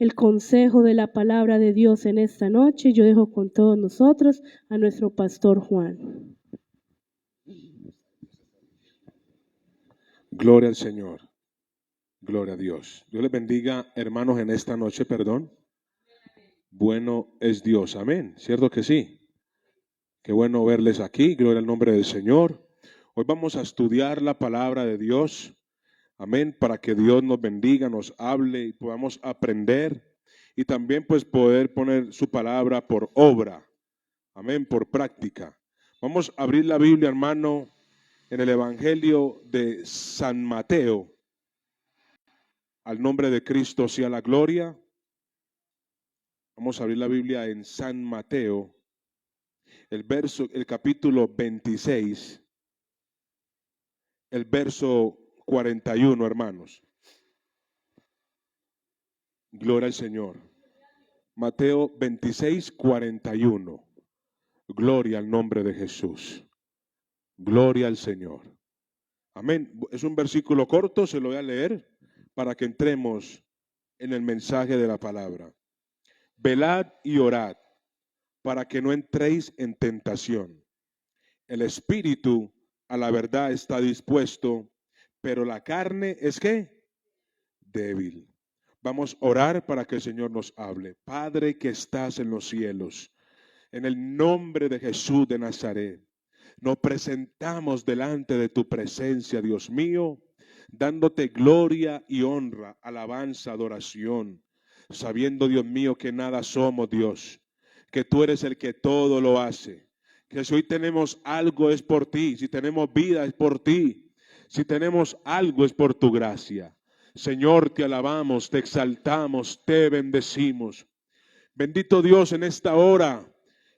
el consejo de la palabra de Dios en esta noche. Yo dejo con todos nosotros a nuestro pastor Juan. Gloria al Señor. Gloria a Dios. Dios les bendiga, hermanos, en esta noche, perdón. Bueno es Dios, amén. ¿Cierto que sí? Qué bueno verles aquí, gloria al nombre del Señor. Hoy vamos a estudiar la palabra de Dios, amén, para que Dios nos bendiga, nos hable y podamos aprender y también pues poder poner su palabra por obra, amén, por práctica. Vamos a abrir la Biblia, hermano, en el Evangelio de San Mateo. Al nombre de Cristo sea la gloria. Vamos a abrir la Biblia en San Mateo, el capítulo 26, el verso 41, hermanos. Gloria al Señor. Mateo 26, 41. Gloria al nombre de Jesús. Gloria al Señor. Amén. Es un versículo corto, se lo voy a leer para que entremos en el mensaje de la palabra. Velad y orad para que no entréis en tentación. El espíritu a la verdad está dispuesto, pero la carne es ¿qué? Débil. Vamos a orar para que el Señor nos hable. Padre que estás en los cielos, en el nombre de Jesús de Nazaret, nos presentamos delante de tu presencia, Dios mío, dándote gloria y honra, alabanza, adoración, sabiendo, Dios mío, que nada somos, Dios, que tú eres el que todo lo hace, que si hoy tenemos algo es por ti, si tenemos vida es por ti, si tenemos algo es por tu gracia. Señor, te alabamos, te exaltamos, te bendecimos. Bendito Dios, en esta hora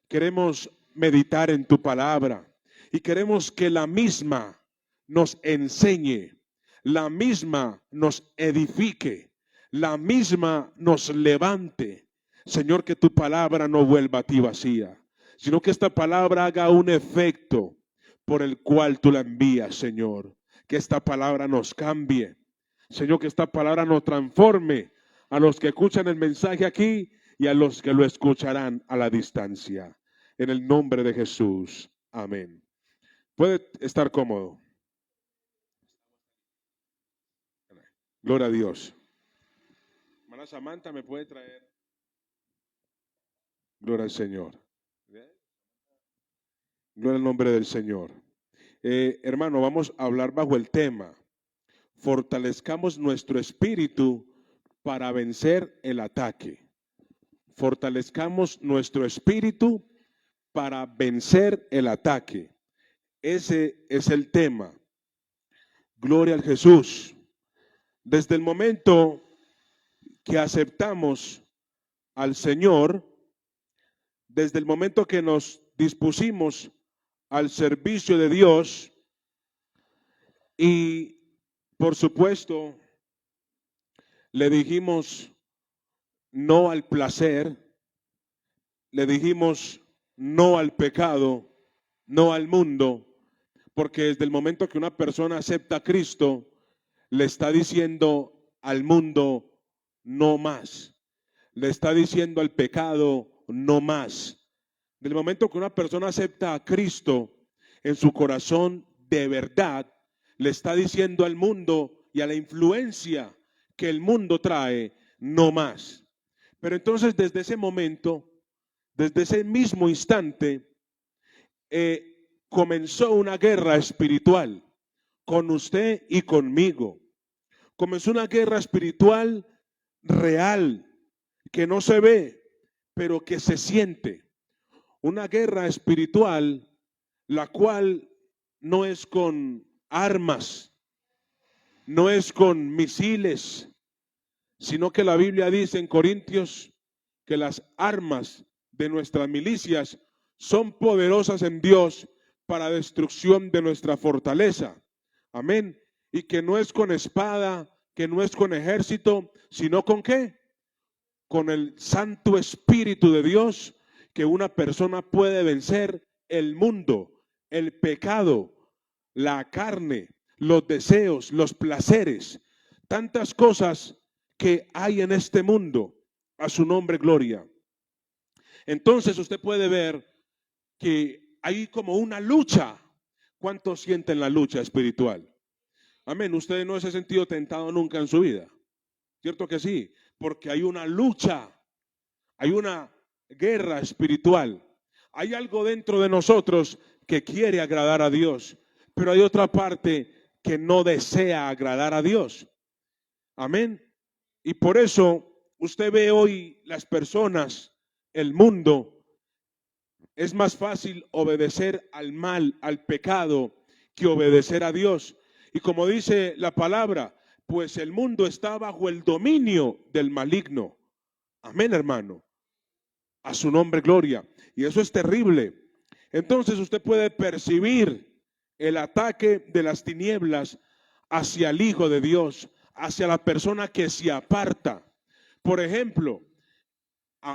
queremos meditar en tu palabra y queremos que la misma nos enseñe, la misma nos edifique, la misma nos levante. Señor, que tu palabra no vuelva a ti vacía, sino que esta palabra haga un efecto por el cual tú la envías, Señor. Que esta palabra nos cambie, Señor, que esta palabra nos transforme a los que escuchan el mensaje aquí y a los que lo escucharán a la distancia. En el nombre de Jesús. Amén. Puede estar cómodo. Gloria a Dios. Hermana Samantha, ¿me puede traer? Gloria al Señor. Gloria al nombre del Señor. Hermano, vamos a hablar bajo el tema: fortalezcamos nuestro espíritu para vencer el ataque. Fortalezcamos nuestro espíritu para vencer el ataque. Ese es el tema. Gloria al Jesús. Desde el momento que aceptamos al Señor, desde el momento que nos dispusimos al servicio de Dios y, por supuesto, le dijimos no al placer, le dijimos no al pecado, no al mundo, porque desde el momento que una persona acepta a Cristo, le está diciendo al mundo no más, le está diciendo al pecado no más. Del momento que una persona acepta a Cristo en su corazón de verdad, le está diciendo al mundo y a la influencia que el mundo trae no más. Pero entonces desde ese momento, desde ese mismo instante, comenzó una guerra espiritual con usted y conmigo. Comenzó una guerra espiritual real, que no se ve, pero que se siente. Una guerra espiritual, la cual no es con armas, no es con misiles, sino que la Biblia dice en Corintios que las armas de nuestras milicias son poderosas en Dios para destrucción de nuestra fortaleza. Amén. Y que no es con espada, que no es con ejército, sino con ¿qué? Con el Santo Espíritu de Dios, que una persona puede vencer el mundo, el pecado, la carne, los deseos, los placeres, tantas cosas que hay en este mundo. A su nombre, gloria. Entonces usted puede ver que hay como una lucha. ¿Cuántos sienten la lucha espiritual? Amén. Usted no se ha sentido tentado nunca en su vida. ¿Cierto que sí? Porque hay una lucha, hay una guerra espiritual. Hay algo dentro de nosotros que quiere agradar a Dios, pero hay otra parte que no desea agradar a Dios. Amén. Y por eso usted ve hoy las personas, el mundo, es más fácil obedecer al mal, al pecado, que obedecer a Dios. Y como dice la palabra, pues el mundo está bajo el dominio del maligno. Amén, hermano. A su nombre, gloria. Y eso es terrible. Entonces usted puede percibir el ataque de las tinieblas hacia el Hijo de Dios, hacia la persona que se aparta. Por ejemplo,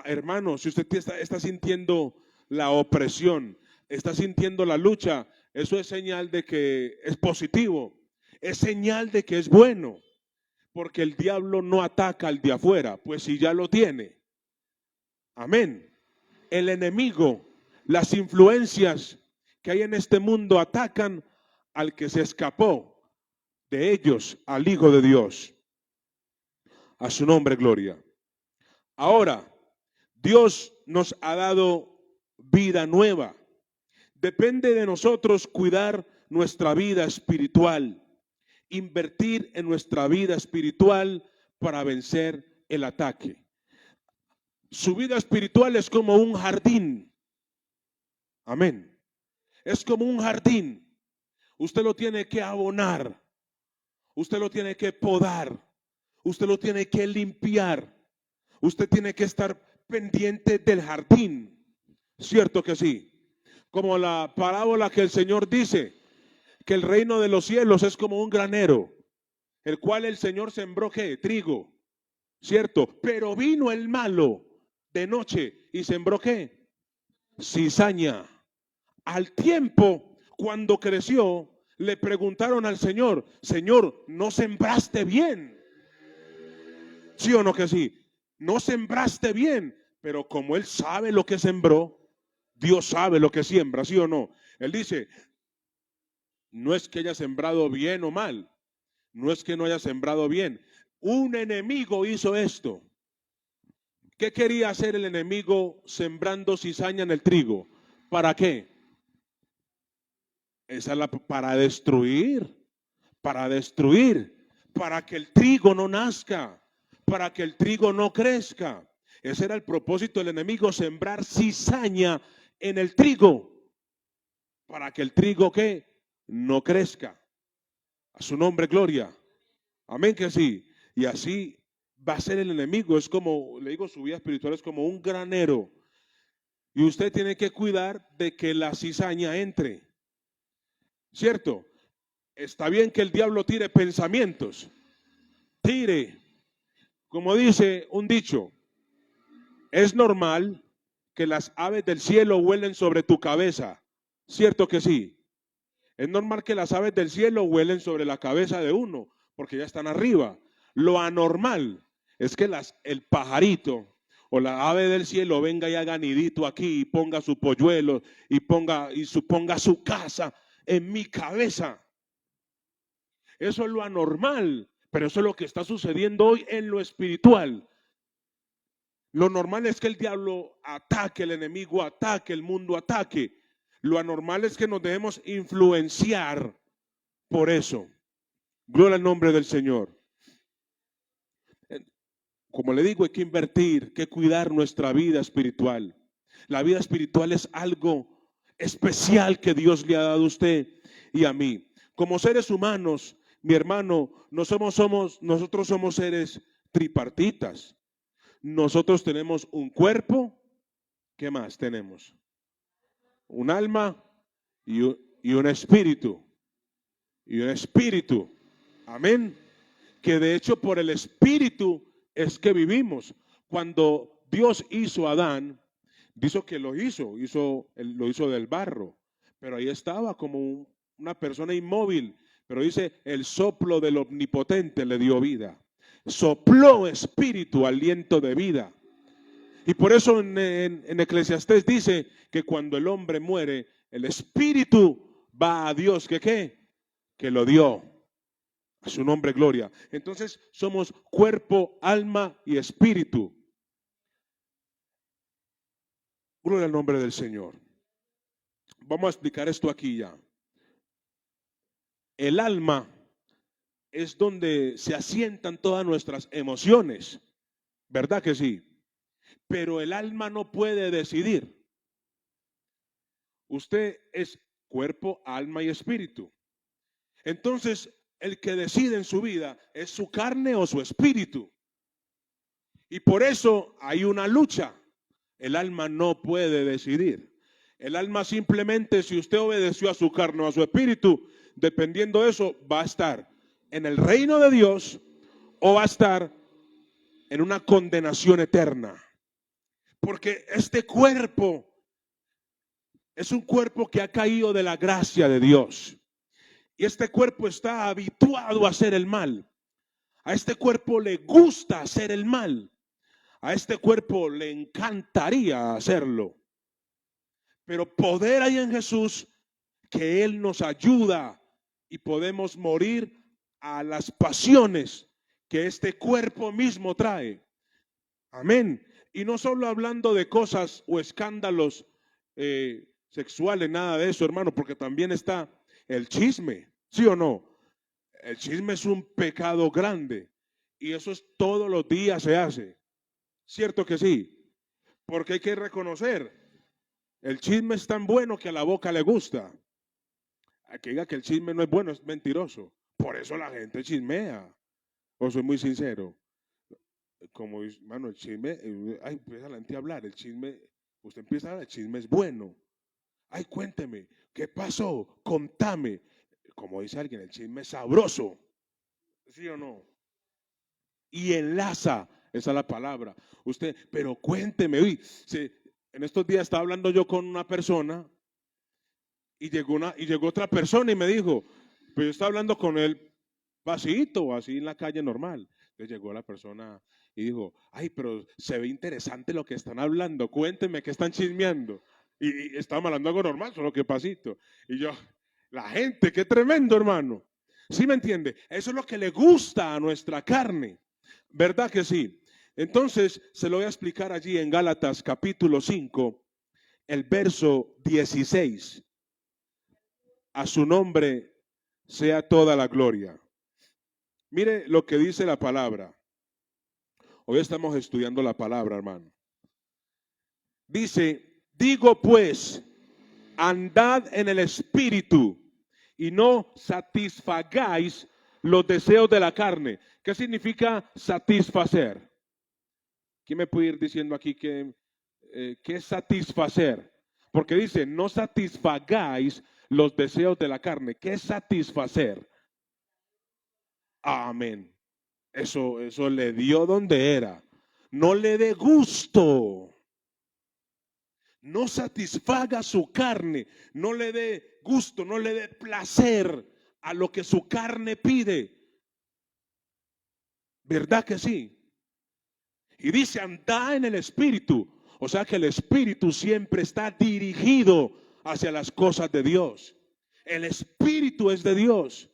hermano, si usted está sintiendo la opresión, está sintiendo la lucha, eso es señal de que es positivo, es señal de que es bueno, porque el diablo no ataca al de afuera, pues si ya lo tiene. Amén. El enemigo, las influencias que hay en este mundo atacan al que se escapó de ellos, al Hijo de Dios. A su nombre, gloria. Ahora, Dios nos ha dado vida nueva. Depende de nosotros cuidar nuestra vida espiritual, invertir en nuestra vida espiritual para vencer el ataque. Su vida espiritual es como un jardín. Amén. Es como un jardín. Usted lo tiene que abonar. Usted lo tiene que podar. Usted lo tiene que limpiar. Usted tiene que estar pendiente del jardín. ¿Cierto que sí? Como la parábola que el Señor dice, que el reino de los cielos es como un granero, el cual el Señor sembró, ¿qué? Trigo. ¿Cierto? Pero vino el malo de noche y sembró, ¿qué? Cizaña. Al tiempo, cuando creció, le preguntaron al Señor, Señor, ¿no sembraste bien? ¿Sí o no que sí? No sembraste bien, pero como Él sabe lo que sembró, Dios sabe lo que siembra, ¿sí o no? Él dice, no es que haya sembrado bien o mal, no es que no haya sembrado bien. Un enemigo hizo esto. ¿Qué quería hacer el enemigo sembrando cizaña en el trigo? ¿Para qué? Esa es para destruir, para que el trigo no nazca, para que el trigo no crezca. Ese era el propósito del enemigo, sembrar cizaña en el trigo, para que el trigo, ¿qué? No crezca. A su nombre, gloria. Amén que sí. Y así va a ser el enemigo. Es como, le digo, su vida espiritual es como un granero. Y usted tiene que cuidar de que la cizaña entre. ¿Cierto? Está bien que el diablo tire pensamientos. Tire. Como dice un dicho, es normal que las aves del cielo vuelen sobre tu cabeza. ¿Cierto que sí? Es normal que las aves del cielo vuelen sobre la cabeza de uno, porque ya están arriba. Lo anormal es que el pajarito o la ave del cielo venga y haga nidito aquí y ponga su polluelo y ponga su casa en mi cabeza. Eso es lo anormal, pero eso es lo que está sucediendo hoy en lo espiritual. Lo normal es que el diablo ataque, el enemigo ataque, el mundo ataque. Lo anormal es que nos dejemos influenciar por eso. Gloria al nombre del Señor. Como le digo, hay que invertir, que cuidar nuestra vida espiritual. La vida espiritual es algo especial que Dios le ha dado a usted y a mí. Como seres humanos, mi hermano, nosotros somos seres tripartitas. Nosotros tenemos un cuerpo, ¿qué más tenemos? Un alma y un espíritu. Y un espíritu. Amén. Que de hecho por el espíritu es que vivimos. Cuando Dios hizo a Adán, dijo que lo hizo del barro. Pero ahí estaba como una persona inmóvil. Pero dice, el soplo del omnipotente le dio vida. Sopló espíritu, aliento de vida. Y por eso en Eclesiastés dice que cuando el hombre muere, el espíritu va a Dios, ¿que qué? Que lo dio. A su nombre, gloria. Entonces somos cuerpo, alma y espíritu. Gloria al nombre del Señor. Vamos a explicar esto aquí ya. El alma es donde se asientan todas nuestras emociones. ¿Verdad que sí? Pero el alma no puede decidir. Usted es cuerpo, alma y espíritu. Entonces, el que decide en su vida es su carne o su espíritu. Y por eso hay una lucha. El alma no puede decidir. El alma simplemente, si usted obedeció a su carne o a su espíritu, dependiendo de eso, va a estar en el reino de Dios o va a estar en una condenación eterna. Porque este cuerpo es un cuerpo que ha caído de la gracia de Dios. Y este cuerpo está habituado a hacer el mal. A este cuerpo le gusta hacer el mal. A este cuerpo le encantaría hacerlo. Pero poder hay en Jesús, que Él nos ayuda y podemos morir a las pasiones que este cuerpo mismo trae. Amén. Y no solo hablando de cosas o escándalos sexuales, nada de eso, hermano, porque también está el chisme, ¿sí o no? El chisme es un pecado grande y eso es todos los días se hace. ¿Cierto que sí? Porque hay que reconocer, el chisme es tan bueno que a la boca le gusta. A que diga que el chisme no es bueno es mentiroso. Por eso la gente chismea. O soy muy sincero. Como, hermano, el chisme, empieza la gente a hablar, el chisme, usted empieza a hablar, el chisme es bueno. Ay, cuénteme, ¿qué pasó? Contame. Como dice alguien, el chisme es sabroso. ¿Sí o no? Y enlaza, esa es la palabra. Usted, pero cuénteme, en estos días estaba hablando yo con una persona y llegó otra persona y me dijo, pues yo estaba hablando con él pasito, así en la calle normal. Entonces llegó la persona y dijo, ay, pero se ve interesante lo que están hablando, cuénteme qué están chismeando. Y estaban hablando algo normal, solo que pasito. Y yo, la gente, qué tremendo, hermano. ¿Sí me entiende? Eso es lo que le gusta a nuestra carne. ¿Verdad que sí? Entonces, se lo voy a explicar allí en Gálatas capítulo 5, el verso 16. A su nombre sea toda la gloria. Mire lo que dice la palabra. Hoy estamos estudiando la palabra, hermano. Dice, digo pues, andad en el espíritu y no satisfagáis los deseos de la carne. ¿Qué significa satisfacer? ¿Quién me puede ir diciendo aquí qué es satisfacer? Porque dice, no satisfagáis los deseos de la carne. ¿Qué es satisfacer? Amén. Eso le dio donde era. No le dé gusto. No satisfaga su carne. No le dé gusto, no le dé placer a lo que su carne pide. ¿Verdad que sí? Y dice, anda en el espíritu. O sea que el espíritu siempre está dirigido hacia las cosas de Dios. El espíritu es de Dios.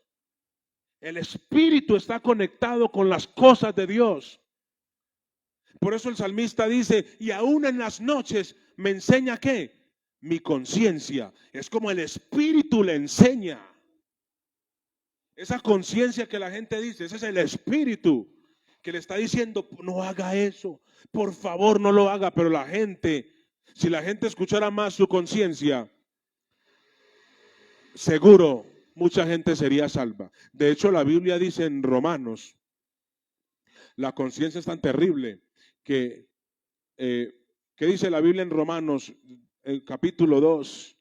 El espíritu está conectado con las cosas de Dios. Por eso el salmista dice, y aún en las noches me enseña ¿qué? Mi conciencia. Es como el espíritu le enseña. Esa conciencia que la gente dice, ese es el espíritu que le está diciendo, no haga eso, por favor no lo haga. Pero la gente, si la gente escuchara más su conciencia, seguro mucha gente sería salva. De hecho, la Biblia dice en Romanos, la conciencia es tan terrible que dice la Biblia en Romanos, capítulo 2,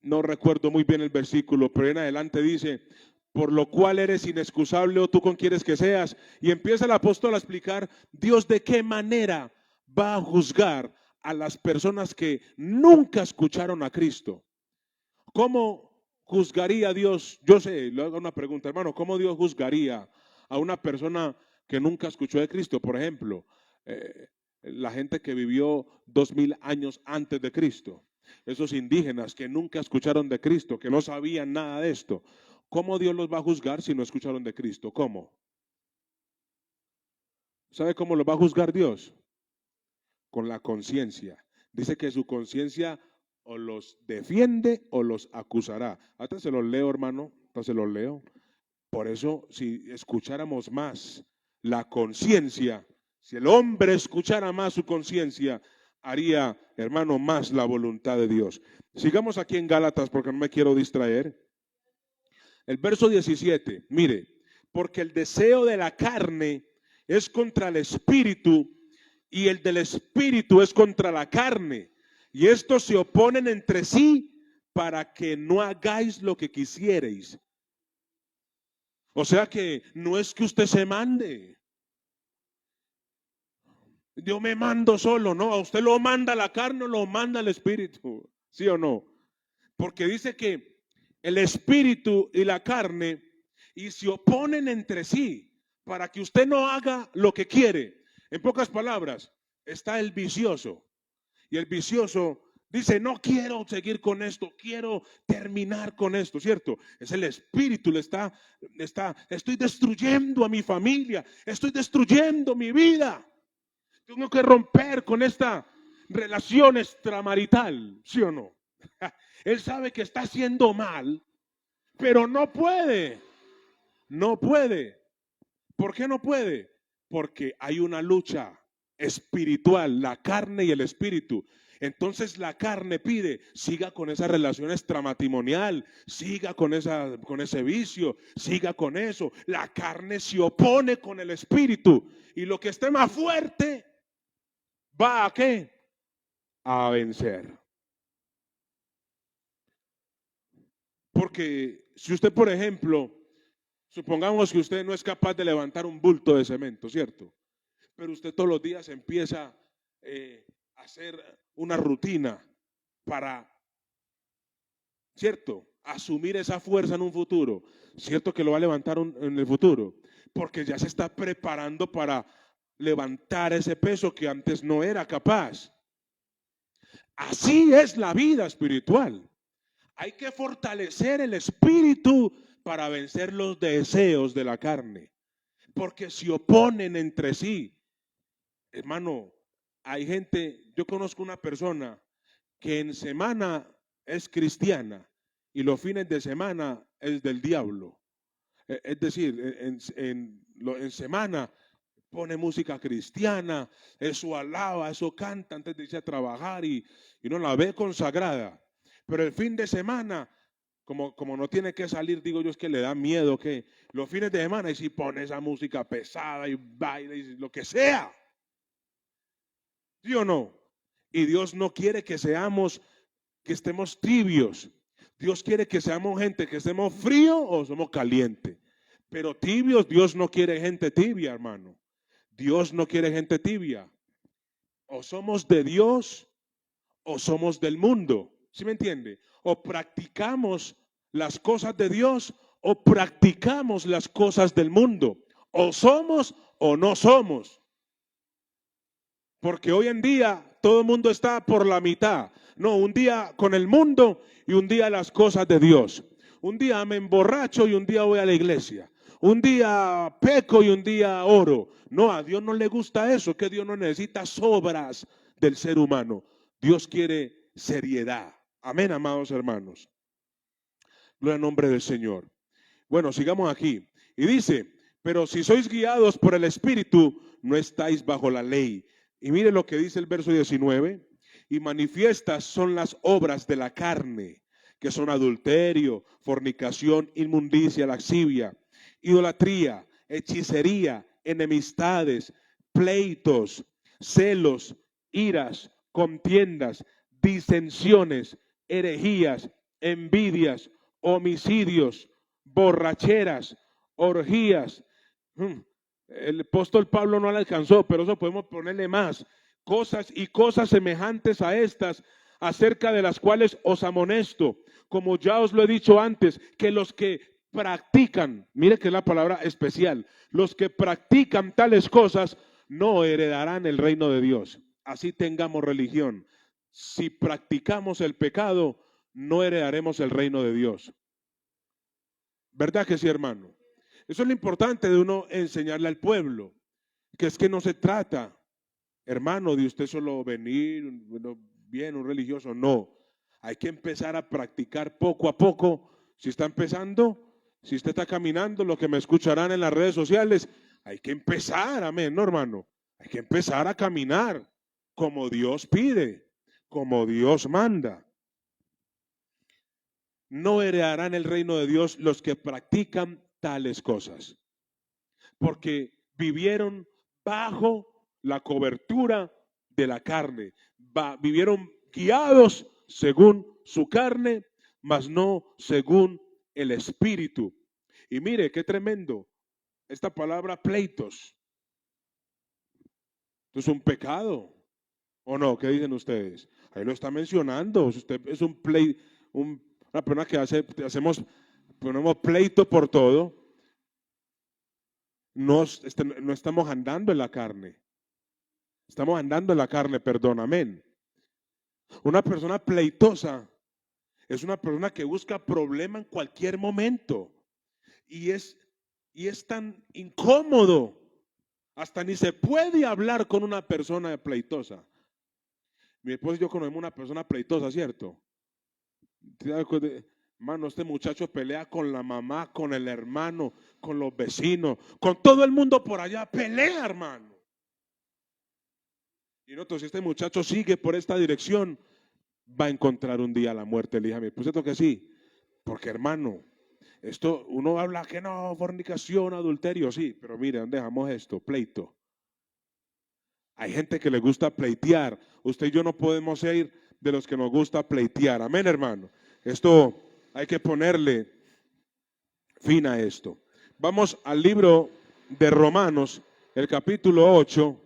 no recuerdo muy bien el versículo, pero en adelante dice, por lo cual eres inexcusable, o tú con quieres que seas. Y empieza el apóstol a explicar Dios de qué manera va a juzgar a las personas que nunca escucharon a Cristo. ¿Cómo juzgaría Dios? Yo sé, le hago una pregunta, hermano, ¿cómo Dios juzgaría a una persona que nunca escuchó de Cristo? Por ejemplo, la gente que vivió 2000 años antes de Cristo, esos indígenas que nunca escucharon de Cristo, que no sabían nada de esto. ¿Cómo Dios los va a juzgar si no escucharon de Cristo? ¿Cómo? ¿Sabe cómo los va a juzgar Dios? Con la conciencia. Dice que su conciencia o los defiende o los acusará. Hasta se los leo, hermano, hasta se los leo. Por eso, si escucháramos más la conciencia, si el hombre escuchara más su conciencia, haría, hermano, más la voluntad de Dios. Sigamos aquí en Gálatas porque no me quiero distraer. El verso 17, mire, porque el deseo de la carne es contra el espíritu y el del espíritu es contra la carne. Y estos se oponen entre sí para que no hagáis lo que quisierais. O sea que no es que usted se mande. Yo me mando solo, no, a usted lo manda la carne o lo manda el espíritu, ¿sí o no? Porque dice que el espíritu y la carne y se oponen entre sí para que usted no haga lo que quiere. En pocas palabras, está el vicioso y el vicioso dice, no quiero seguir con esto, quiero terminar con esto, ¿cierto? Es el espíritu, estoy destruyendo a mi familia, estoy destruyendo mi vida. Tengo que romper con esta relación extramarital, ¿sí o no? Él sabe que está haciendo mal, pero no puede. No puede. ¿Por qué no puede? Porque hay una lucha espiritual, la carne y el espíritu. Entonces la carne pide, siga con esa relación extramatrimonial, siga con ese vicio, siga con eso. La carne se opone con el espíritu y lo que esté más fuerte va a ¿qué? A vencer. Porque si usted, por ejemplo, supongamos que usted no es capaz de levantar un bulto de cemento, ¿cierto? Pero usted todos los días empieza a hacer una rutina para, ¿cierto? Asumir esa fuerza en un futuro. ¿Cierto que lo va a levantar en el futuro? Porque ya se está preparando para levantar ese peso que antes no era capaz. Así es la vida espiritual. Hay que fortalecer el espíritu para vencer los deseos de la carne, porque se oponen entre sí. Hermano, hay gente, yo conozco una persona que en semana es cristiana y los fines de semana es del diablo. Es decir, en semana pone música cristiana, eso alaba, eso canta antes de irse a trabajar y no la ve consagrada. Pero el fin de semana, como no tiene que salir, digo yo, es que le da miedo que los fines de semana y si pone esa música pesada y baila y lo que sea. ¿Sí o no? Y Dios no quiere que estemos tibios. Dios quiere que seamos gente que estemos fríos o somos calientes. Pero tibios, Dios no quiere gente tibia, hermano. Dios no quiere gente tibia. O somos de Dios o somos del mundo. ¿Sí me entiende? O practicamos las cosas de Dios o practicamos las cosas del mundo. O somos o no somos. Porque hoy en día todo el mundo está por la mitad. No, un día con el mundo y un día las cosas de Dios. Un día me emborracho y un día voy a la iglesia. Un día peco y un día oro. No, a Dios no le gusta eso, que Dios no necesita sobras del ser humano. Dios quiere seriedad. Amén, amados hermanos. Gloria al nombre del Señor. Bueno, sigamos aquí. Y dice, pero si sois guiados por el Espíritu, no estáis bajo la ley. Y mire lo que dice el verso 19. Y manifiestas son las obras de la carne, que son adulterio, fornicación, inmundicia, lascivia, idolatría, hechicería, enemistades, pleitos, celos, iras, contiendas, disensiones, herejías, envidias, homicidios, borracheras, orgías. El apóstol Pablo no le alcanzó, pero eso podemos ponerle más. Cosas semejantes a estas, acerca de las cuales os amonesto, como ya os lo he dicho antes, que los que practican, mire que es la palabra especial, los que practican tales cosas no heredarán el reino de Dios. Así tengamos religión. Si practicamos el pecado, no heredaremos el reino de Dios. ¿Verdad que sí, hermano? Eso es lo importante de uno enseñarle al pueblo, que es que no se trata, hermano, de usted solo venir, bueno, bien, un religioso, no. Hay que empezar a practicar poco a poco. Si está empezando, si usted está caminando, lo que me escucharán en las redes sociales, hay que empezar, amén, no, hermano. Hay que empezar a caminar como Dios pide, como Dios manda. No heredarán el reino de Dios los que practican tales cosas, porque vivieron bajo la cobertura de la carne, vivieron guiados según su carne, mas no según el espíritu. Y mire qué tremendo, esta palabra pleitos, ¿esto es un pecado o no? ¿Qué dicen ustedes? Ahí lo está mencionando. Usted es un una persona que ponemos pleito por todo. No estamos andando en la carne. Estamos andando en la carne, perdón, amén. Una persona pleitosa es una persona que busca problema en cualquier momento. Y es tan incómodo. Hasta ni se puede hablar con una persona pleitosa. Mi esposo y yo conocemos una persona pleitosa, ¿cierto? Hermano, este muchacho pelea con la mamá, con el hermano, con los vecinos, con todo el mundo por allá, pelea, hermano. Y nosotros, si este muchacho sigue por esta dirección, va a encontrar un día la muerte. Le dije a mi esposo que sí, porque hermano, esto, uno habla que no, fornicación, adulterio, sí, pero mire, ¿dónde dejamos esto? Pleito. Hay gente que le gusta pleitear. Usted y yo no podemos ser de los que nos gusta pleitear. Amén, hermano. Esto hay que ponerle fin a esto. Vamos al libro de Romanos, el capítulo 8,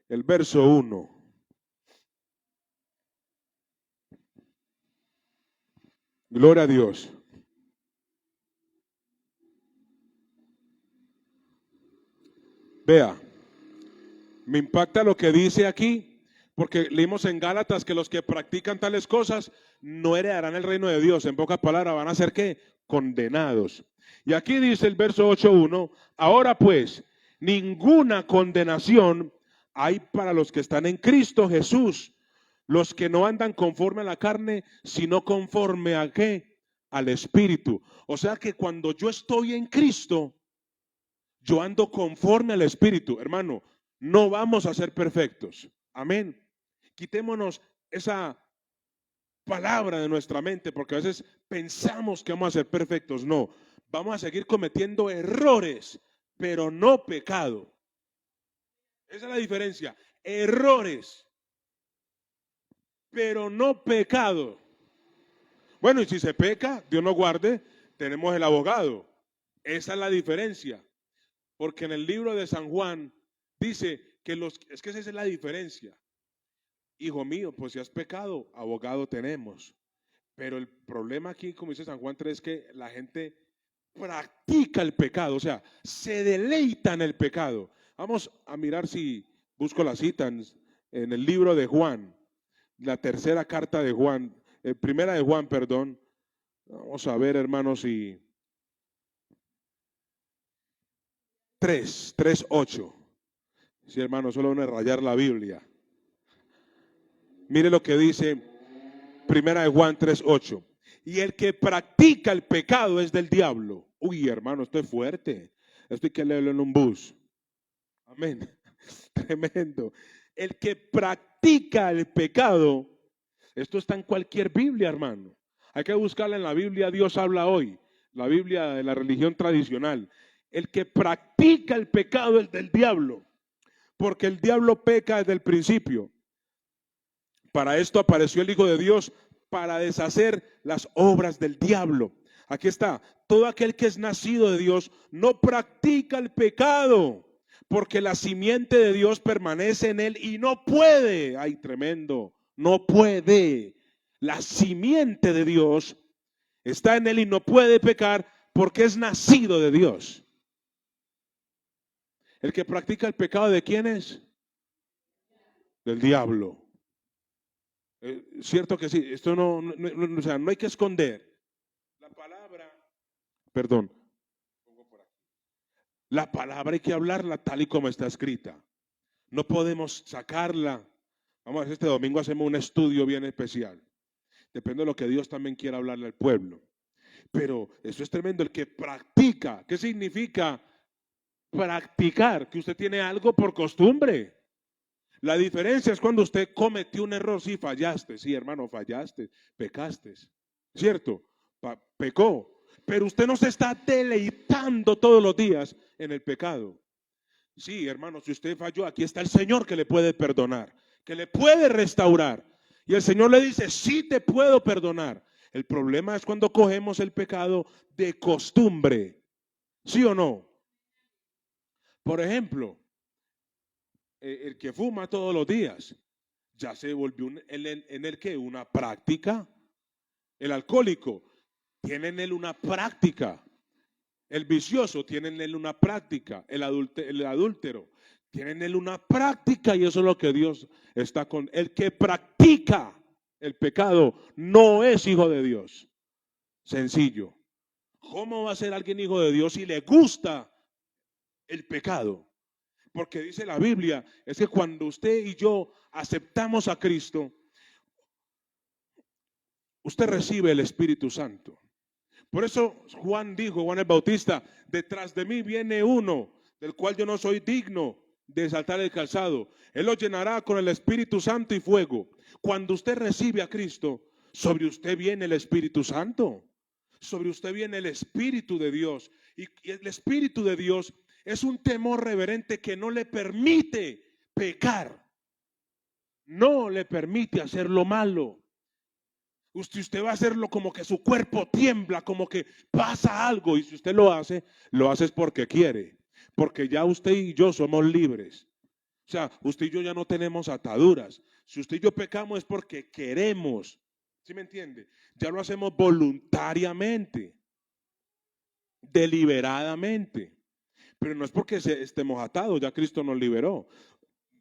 el verso 1. Gloria a Dios. Vea, me impacta lo que dice aquí, porque leímos en Gálatas que los que practican tales cosas no heredarán el reino de Dios. En pocas palabras, van a ser ¿qué? Condenados. Y aquí dice el verso 8:1, ahora pues, ninguna condenación hay para los que están en Cristo Jesús, los que no andan conforme a la carne, sino conforme a ¿qué? Al Espíritu. O sea que cuando yo estoy en Cristo, yo ando conforme al Espíritu. Hermano, no vamos a ser perfectos. Amén. Quitémonos esa palabra de nuestra mente, porque a veces pensamos que vamos a ser perfectos. No, vamos a seguir cometiendo errores, pero no pecado. Esa es la diferencia. Errores, pero no pecado. Bueno, y si se peca, Dios nos guarde, tenemos el abogado. Esa es la diferencia. Porque en el libro de San Juan dice que es que esa es la diferencia. Hijo mío, pues si has pecado, abogado tenemos. Pero el problema aquí, como dice San Juan 3, es que la gente practica el pecado, o sea, se deleita en el pecado. Vamos a mirar si busco la cita en el libro de Juan, la tercera carta de Juan, primera de Juan, perdón. Vamos a ver, hermanos, y 3:8. Sí, hermano, solo van a rayar la Biblia. Mire lo que dice primera de Juan 3:8. Y el que practica el pecado es del diablo. Uy, hermano, esto es fuerte. Esto hay que leerlo en un bus. Amén. Tremendo. El que practica el pecado, esto está en cualquier Biblia, hermano. Hay que buscarla en la Biblia. Dios habla hoy. La Biblia de la religión tradicional. El que practica el pecado es del diablo. Porque el diablo peca desde el principio. Para esto apareció el Hijo de Dios, para deshacer las obras del diablo. Aquí está, todo aquel que es nacido de Dios no practica el pecado, porque la simiente de Dios permanece en él y no puede, ay tremendo, no puede. La simiente de Dios está en él y no puede pecar porque es nacido de Dios. El que practica el pecado, ¿de quién es? Del diablo. Cierto que sí, esto o sea, no hay que esconder. La palabra, perdón, la palabra hay que hablarla tal y como está escrita. No podemos sacarla. Vamos a ver, este domingo hacemos un estudio bien especial. Depende de lo que Dios también quiera hablarle al pueblo. Pero eso es tremendo, el que practica. ¿Qué significa practicar? Que usted tiene algo por costumbre. La diferencia es cuando usted cometió un error. Sí, fallaste, sí, hermano, fallaste, pecaste, ¿cierto? Pecó, pero usted no se está deleitando todos los días en el pecado. Sí, hermano, si usted falló, aquí está el Señor que le puede perdonar, que le puede restaurar. Y el Señor le dice, sí te puedo perdonar. El problema es cuando cogemos el pecado de costumbre. ¿Sí o no? Por ejemplo, el que fuma todos los días, ya se volvió en el que una práctica. El alcohólico tiene en él una práctica. El vicioso tiene en él una práctica. El adúltero tiene en él una práctica, y eso es lo que Dios está con. El que practica el pecado no es hijo de Dios. Sencillo. ¿Cómo va a ser alguien hijo de Dios si le gusta el pecado? Porque dice la Biblia, es que cuando usted y yo aceptamos a Cristo, usted recibe el Espíritu Santo. Por eso Juan el Bautista, detrás de mí viene uno, del cual yo no soy digno de saltar el calzado. Él lo llenará con el Espíritu Santo y fuego. Cuando usted recibe a Cristo, sobre usted viene el Espíritu Santo. Sobre usted viene el Espíritu de Dios. Y el Espíritu de Dios es un temor reverente que no le permite pecar. No le permite hacer lo malo. Usted va a hacerlo como que su cuerpo tiembla, como que pasa algo. Y si usted lo hace es porque quiere. Porque ya usted y yo somos libres. O sea, usted y yo ya no tenemos ataduras. Si usted y yo pecamos es porque queremos. ¿Sí me entiende? Ya lo hacemos voluntariamente, deliberadamente. Pero no es porque estemos atados, ya Cristo nos liberó.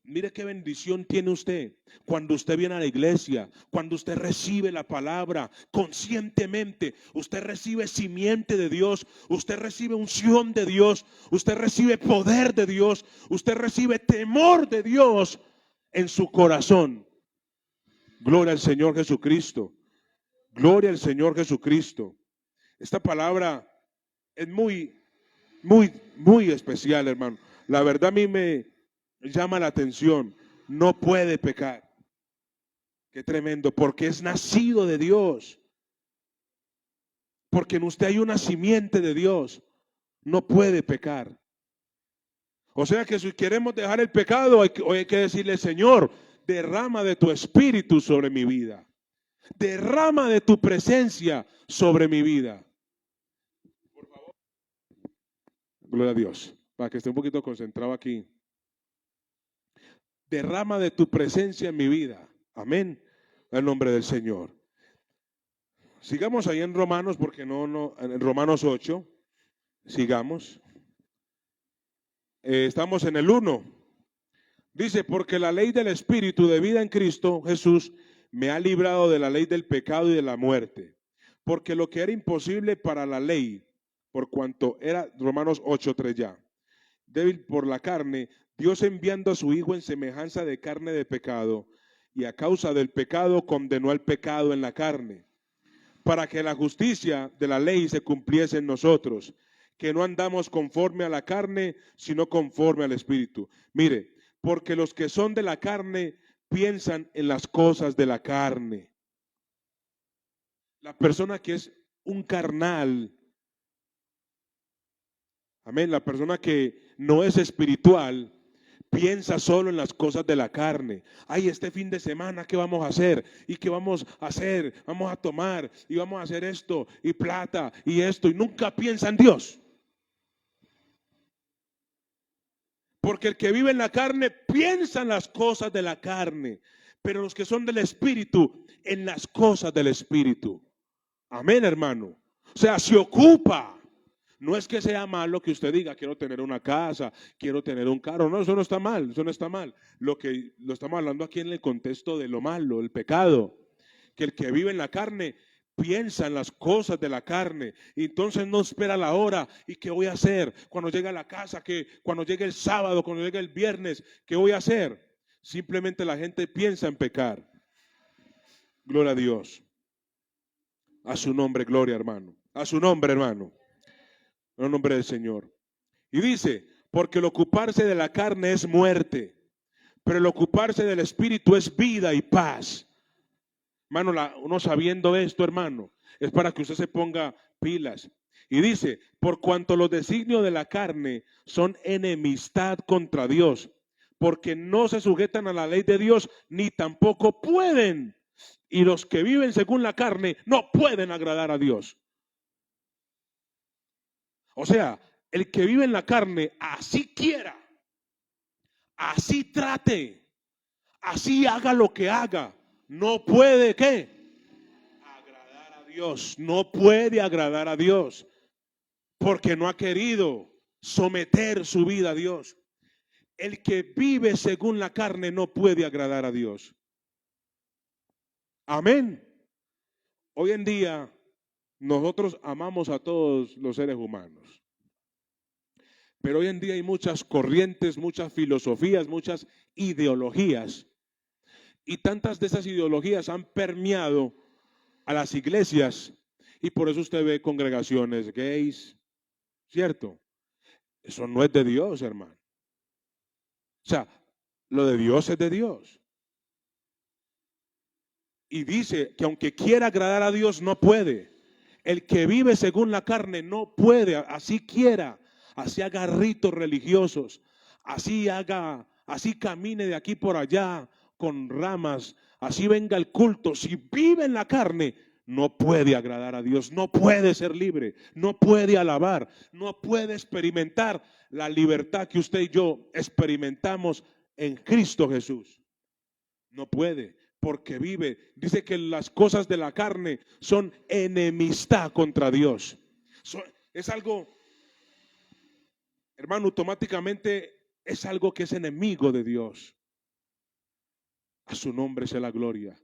Mire qué bendición tiene usted cuando usted viene a la iglesia, cuando usted recibe la palabra conscientemente. Usted recibe simiente de Dios, usted recibe unción de Dios, usted recibe poder de Dios, usted recibe temor de Dios en su corazón. Gloria al Señor Jesucristo. Gloria al Señor Jesucristo. Esta palabra es muy especial, hermano. La verdad a mí me llama la atención. No puede pecar. Qué tremendo, porque es nacido de Dios. Porque en usted hay una simiente de Dios. No puede pecar. O sea que si queremos dejar el pecado, hay que decirle, Señor, derrama de tu espíritu sobre mi vida. Derrama de tu presencia sobre mi vida. Por favor. Gloria a Dios. Para que esté un poquito concentrado aquí. Derrama de tu presencia en mi vida. Amén. En nombre del Señor. Sigamos ahí en Romanos, porque en Romanos 8. Sigamos. Estamos en el 1. Dice, porque la ley del Espíritu de vida en Cristo Jesús me ha librado de la ley del pecado y de la muerte. Porque lo que era imposible para la ley, por cuanto era, Romanos 8:3 ya, débil por la carne, Dios enviando a su Hijo en semejanza de carne de pecado, y a causa del pecado condenó al pecado en la carne, para que la justicia de la ley se cumpliese en nosotros, que no andamos conforme a la carne, sino conforme al Espíritu. Mire, porque los que son de la carne piensan en las cosas de la carne. La persona que es un carnal, amén, la persona que no es espiritual, piensa solo en las cosas de la carne. Ay, este fin de semana, ¿qué vamos a hacer? ¿Y qué vamos a hacer? Vamos a tomar y vamos a hacer esto y plata y esto, y nunca piensa en Dios. Porque el que vive en la carne piensa en las cosas de la carne, pero los que son del Espíritu, en las cosas del Espíritu. Amén, hermano. O sea, se ocupa. No es que sea malo que usted diga, quiero tener una casa, quiero tener un carro. No, eso no está mal, eso no está mal. Lo estamos hablando aquí en el contexto de lo malo, el pecado. Que el que vive en la carne piensa en las cosas de la carne y entonces no espera la hora y qué voy a hacer cuando llegue a la casa, que cuando llegue el sábado, cuando llegue el viernes, qué voy a hacer. Simplemente la gente piensa en pecar. Gloria a Dios. A su nombre, gloria, hermano. A su nombre, hermano. En el nombre del Señor. Y dice, porque el ocuparse de la carne es muerte, pero el ocuparse del espíritu es vida y paz. Hermano, uno sabiendo esto, hermano, es para que usted se ponga pilas. Y dice, por cuanto los designios de la carne son enemistad contra Dios, porque no se sujetan a la ley de Dios, ni tampoco pueden. Y los que viven según la carne no pueden agradar a Dios. O sea, el que vive en la carne, así quiera, así trate, así haga lo que haga, no puede, ¿qué? Agradar a Dios, no puede agradar a Dios, porque no ha querido someter su vida a Dios. El que vive según la carne no puede agradar a Dios. Amén. Hoy en día nosotros amamos a todos los seres humanos. Pero hoy en día hay muchas corrientes, muchas filosofías, muchas ideologías. Y tantas de esas ideologías han permeado a las iglesias. Y por eso usted ve congregaciones gays, ¿cierto? Eso no es de Dios, hermano. O sea, lo de Dios es de Dios. Y dice que aunque quiera agradar a Dios, no puede. El que vive según la carne no puede, así quiera, así haga ritos religiosos, así camine de aquí por allá con ramas, así venga el culto. Si vive en la carne, no puede agradar a Dios, no puede ser libre, no puede alabar, no puede experimentar la libertad que usted y yo experimentamos en Cristo Jesús. No puede. Porque vive, dice que las cosas de la carne son enemistad contra Dios. Es algo, hermano, automáticamente es algo que es enemigo de Dios. A su nombre sea la gloria.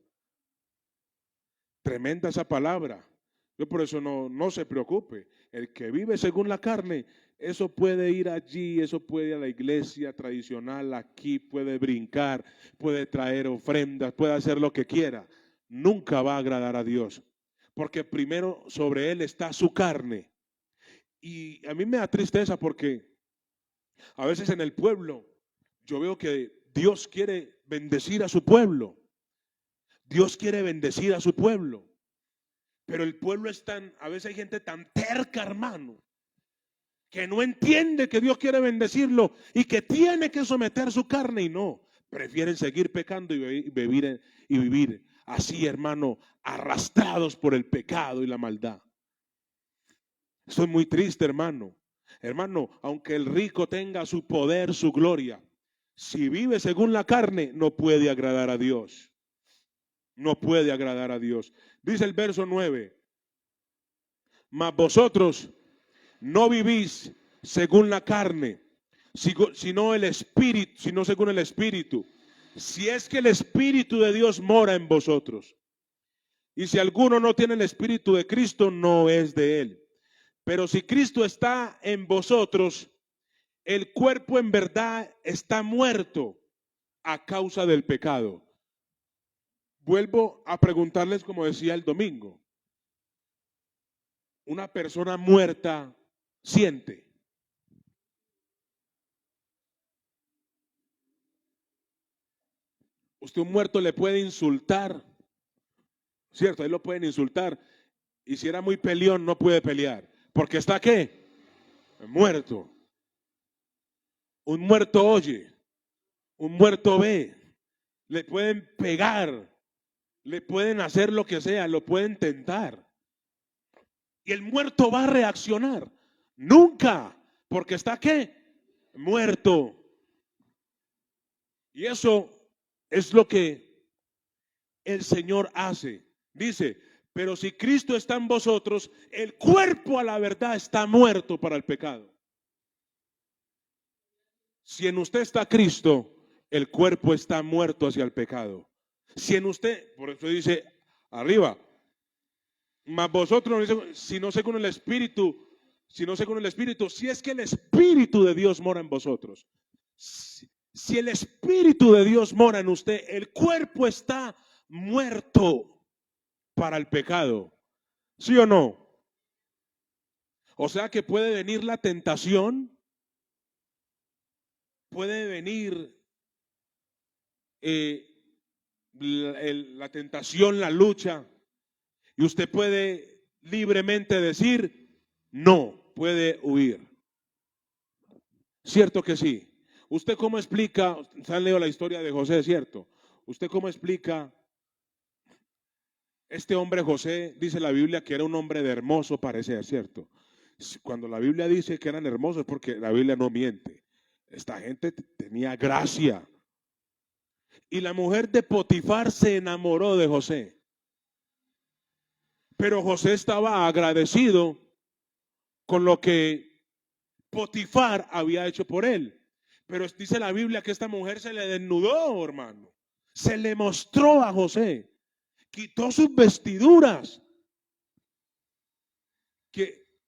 Tremenda esa palabra. Yo por eso no se preocupe. El que vive según la carne, eso puede ir allí, eso puede ir a la iglesia tradicional, aquí puede brincar, puede traer ofrendas, puede hacer lo que quiera. Nunca va a agradar a Dios, porque primero sobre él está su carne. Y a mí me da tristeza porque a veces en el pueblo yo veo que Dios quiere bendecir a su pueblo. Dios quiere bendecir a su pueblo. Pero el pueblo es a veces hay gente tan terca, hermano, que no entiende que Dios quiere bendecirlo y que tiene que someter su carne y no. Prefieren seguir pecando y vivir así, hermano, arrastrados por el pecado y la maldad. Estoy muy triste, hermano. Hermano, aunque el rico tenga su poder, su gloria, si vive según la carne, no puede agradar a Dios. No puede agradar a Dios. Dice el verso 9. Mas vosotros no vivís según la carne, sino el espíritu, sino según el espíritu. Si es que el espíritu de Dios mora en vosotros. Y si alguno no tiene el espíritu de Cristo, no es de él. Pero si Cristo está en vosotros, el cuerpo en verdad está muerto a causa del pecado. Vuelvo a preguntarles, como decía el domingo. Una persona muerta siente. Usted un muerto le puede insultar, ¿cierto? Ahí lo pueden insultar. Y si era muy peleón, no puede pelear. Porque está, ¿qué? Muerto. Un muerto oye, un muerto ve. Le pueden pegar, le pueden hacer lo que sea, lo pueden tentar. Y el muerto va a reaccionar. Nunca, porque está, ¿qué? Muerto. Y eso es lo que el Señor hace. Dice, Pero si Cristo está en vosotros, el cuerpo a la verdad está muerto para el pecado. Si en usted está Cristo, el cuerpo está muerto hacia el pecado. Si en usted, por eso dice arriba, mas vosotros, si no según el Espíritu, si es que el Espíritu de Dios mora en vosotros. Si el Espíritu de Dios mora en usted, el cuerpo está muerto para el pecado. ¿Sí o no? O sea que puede venir la tentación, puede venir la tentación, la lucha, y usted puede libremente decir no, puede huir. ¿Cierto que sí? ¿Usted cómo explica? Usted ha leído la historia de José, ¿cierto? ¿Usted cómo explica? Este hombre José, dice la Biblia que era un hombre de hermoso parecer, ¿cierto? Cuando la Biblia dice que eran hermosos es porque la Biblia no miente. Esta gente tenía gracia. Y la mujer de Potifar se enamoró de José. Pero José estaba agradecido con lo que Potifar había hecho por él. Pero dice la Biblia que esta mujer se le desnudó, hermano. Se le mostró a José. Quitó sus vestiduras.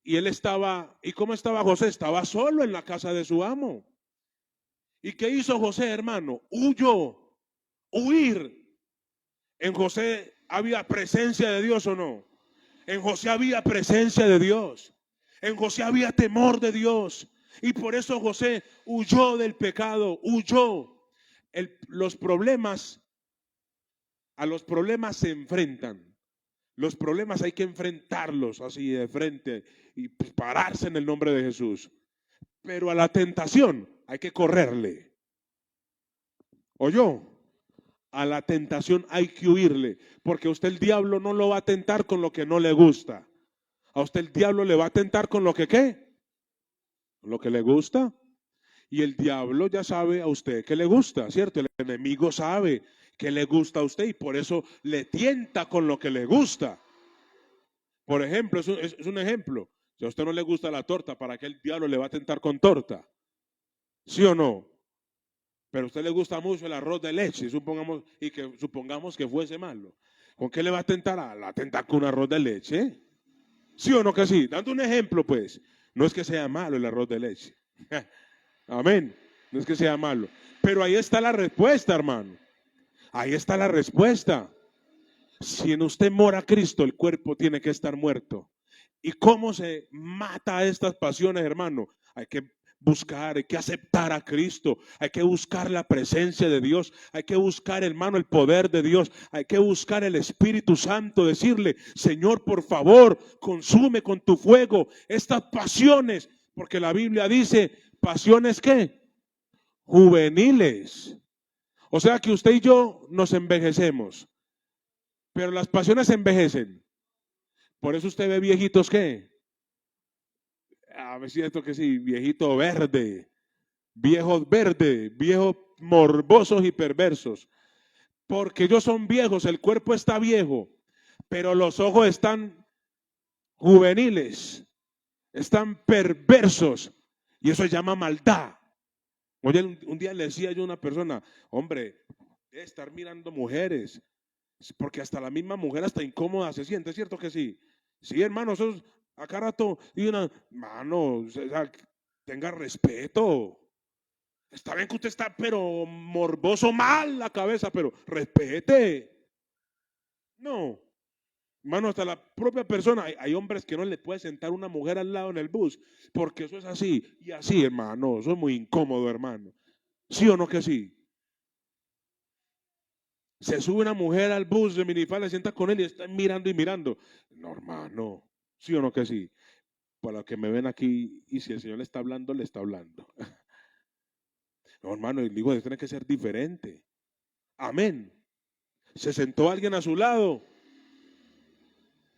Y él estaba, ¿y cómo estaba José? Estaba solo en la casa de su amo. ¿Y qué hizo José, hermano? Huyó, huir. ¿En José había presencia de Dios o no? En José había presencia de Dios. En José había temor de Dios. Y por eso José huyó del pecado, huyó. Los problemas, a los problemas se enfrentan. Los problemas hay que enfrentarlos así de frente y pararse en el nombre de Jesús. Pero a la tentación hay que correrle. ¿Oyó? A la tentación hay que huirle, porque a usted el diablo no lo va a tentar con lo que no le gusta. A usted el diablo le va a tentar con lo que ¿qué? Lo que le gusta. Y el diablo ya sabe a usted que le gusta, ¿cierto? El enemigo sabe que le gusta a usted y por eso le tienta con lo que le gusta. Por ejemplo, es un ejemplo. Si a usted no le gusta la torta, ¿para qué el diablo le va a tentar con torta? ¿Sí o no? Pero a usted le gusta mucho el arroz de leche, supongamos que fuese malo. ¿Con qué le va a tentar? ¿La tentar con un arroz de leche? ¿Sí o no que sí? Dando un ejemplo, pues. No es que sea malo el arroz de leche. Amén. No es que sea malo. Pero ahí está la respuesta, hermano. Ahí está la respuesta. Si en usted mora Cristo, el cuerpo tiene que estar muerto. ¿Y cómo se mata a estas pasiones, hermano? Hay que buscar, hay que aceptar a Cristo, hay que buscar la presencia de Dios, hay que buscar, hermano, el poder de Dios, hay que buscar el Espíritu Santo, decirle, Señor, por favor, consume con tu fuego estas pasiones, porque la Biblia dice, pasiones ¿qué? Juveniles. O sea que usted y yo nos envejecemos, pero las pasiones envejecen. Por eso usted ve viejitos ¿qué? A ver si esto que sí, viejito verde, viejos verdes, viejos morbosos y perversos. Porque ellos son viejos, el cuerpo está viejo, pero los ojos están juveniles, están perversos. Y eso se llama maldad. Oye, un día le decía yo a una persona, hombre, debe estar mirando mujeres, porque hasta la misma mujer hasta incómoda se siente, ¿cierto que sí? Sí, hermano, eso es acá rato, y mano, o sea, tenga respeto. Está bien que usted está, pero morboso mal la cabeza, pero respete. No, hermano, hasta la propia persona, hay hombres que no le puede sentar una mujer al lado en el bus, porque eso es así, y así, hermano, eso es muy incómodo, hermano. ¿Sí o no que sí? Se sube una mujer al bus de minifalda, se sienta con él y está mirando y mirando. No, hermano, ¿sí o no que sí? Para los que me ven aquí, y si el Señor le está hablando, le está hablando. No, hermano, el hijo de Dios tiene que ser diferente. Amén. Se sentó alguien a su lado,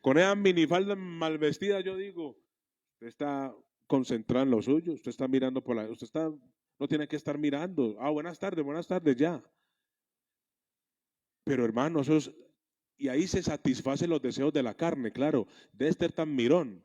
con esa minifalda mal vestida, yo digo, usted está concentrado en lo suyo, usted está mirando no tiene que estar mirando. Buenas tardes, ya. Pero hermano, eso es y ahí se satisfacen los deseos de la carne, claro, de ser tan mirón.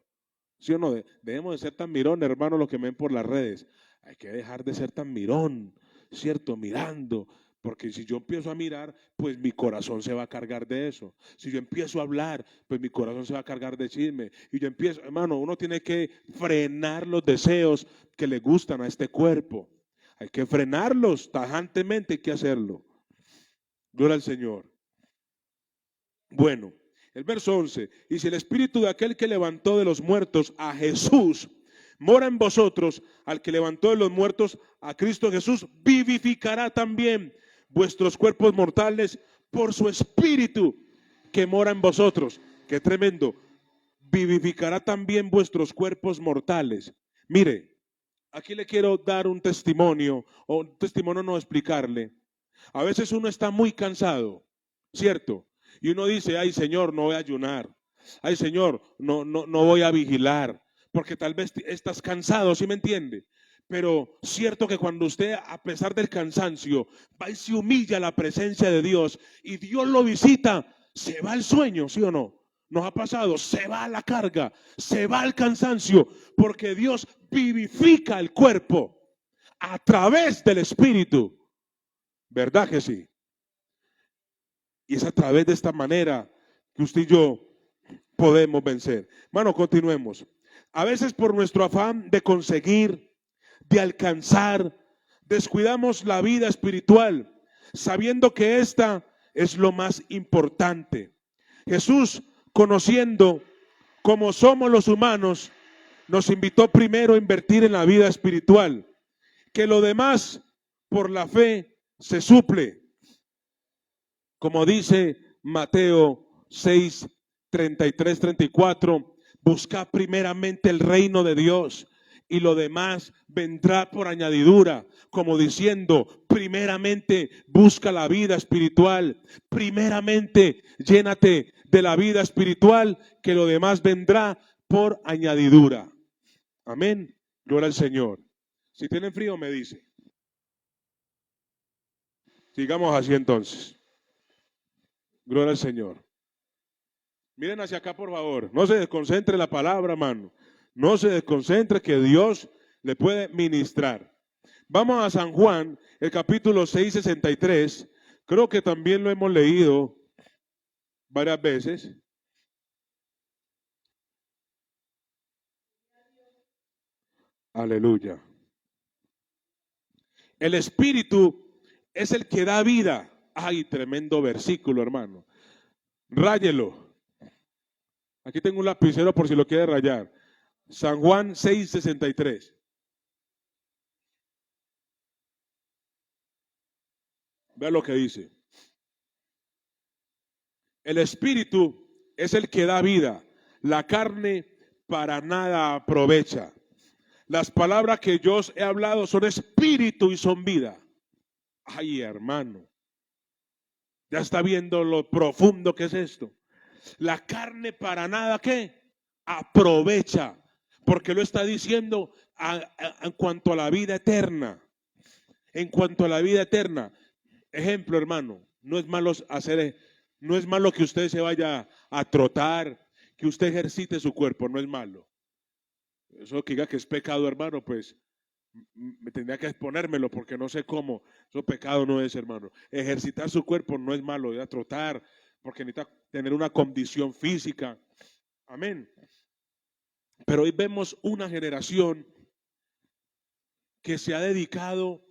¿Sí o no? Debemos de ser tan mirón, hermano, los que me ven por las redes. Hay que dejar de ser tan mirón, ¿cierto? Mirando. Porque si yo empiezo a mirar, pues mi corazón se va a cargar de eso. Si yo empiezo a hablar, pues mi corazón se va a cargar de chisme. Y yo empiezo, hermano, uno tiene que frenar los deseos que le gustan a este cuerpo. Hay que frenarlos tajantemente, hay que hacerlo. Gloria al Señor. Bueno, el verso 11, y si el espíritu de aquel que levantó de los muertos a Jesús mora en vosotros, al que levantó de los muertos a Cristo Jesús, vivificará también vuestros cuerpos mortales por su espíritu que mora en vosotros. Qué tremendo. Vivificará también vuestros cuerpos mortales. Mire, aquí le quiero dar un testimonio, o un testimonio no explicarle. A veces uno está muy cansado, ¿cierto? Y uno dice, ay Señor, no voy a ayunar. Ay Señor, no voy a vigilar. Porque tal vez estás cansado, ¿sí me entiende? Pero cierto que cuando usted, a pesar del cansancio, va y se humilla a la presencia de Dios y Dios lo visita, se va el sueño, ¿sí o no? Nos ha pasado, se va la carga, se va el cansancio, porque Dios vivifica el cuerpo a través del Espíritu. ¿Verdad que sí? Y es a través de esta manera que usted y yo podemos vencer. Hermano, continuemos. A veces por nuestro afán de conseguir, de alcanzar, descuidamos la vida espiritual, sabiendo que esta es lo más importante. Jesús, conociendo cómo somos los humanos, nos invitó primero a invertir en la vida espiritual, que lo demás por la fe se suple. Como dice Mateo 6, 33, 34, buscad primeramente el reino de Dios y lo demás vendrá por añadidura, como diciendo, primeramente busca la vida espiritual, primeramente llénate de la vida espiritual, que lo demás vendrá por añadidura. Amén. Gloria al Señor. Si tienen frío, me dice. Sigamos así entonces. Gloria al Señor. Miren hacia acá, por favor. No se desconcentre la palabra, hermano. No se desconcentre, que Dios le puede ministrar. Vamos a San Juan, el capítulo 6, 63. Creo que también lo hemos leído varias veces. Aleluya. El Espíritu es el que da vida. Ay, tremendo versículo, hermano. Ráyelo. Aquí tengo un lapicero por si lo quiere rayar. San Juan 6, 63. Vea lo que dice. El Espíritu es el que da vida. La carne para nada aprovecha. Las palabras que yo os he hablado son espíritu y son vida. Ay, hermano. Ya está viendo lo profundo que es esto. La carne para nada, ¿qué? Aprovecha. Porque lo está diciendo en cuanto a la vida eterna. En cuanto a la vida eterna. Ejemplo, hermano, no es malo no es malo que usted se vaya a trotar, que usted ejercite su cuerpo, no es malo. Eso que diga que es pecado, hermano, pues me tendría que exponérmelo porque no sé cómo. Eso pecado no es, hermano. Ejercitar su cuerpo no es malo, ir a trotar, porque necesita tener una condición física. Amén. Pero hoy vemos una generación que se ha dedicado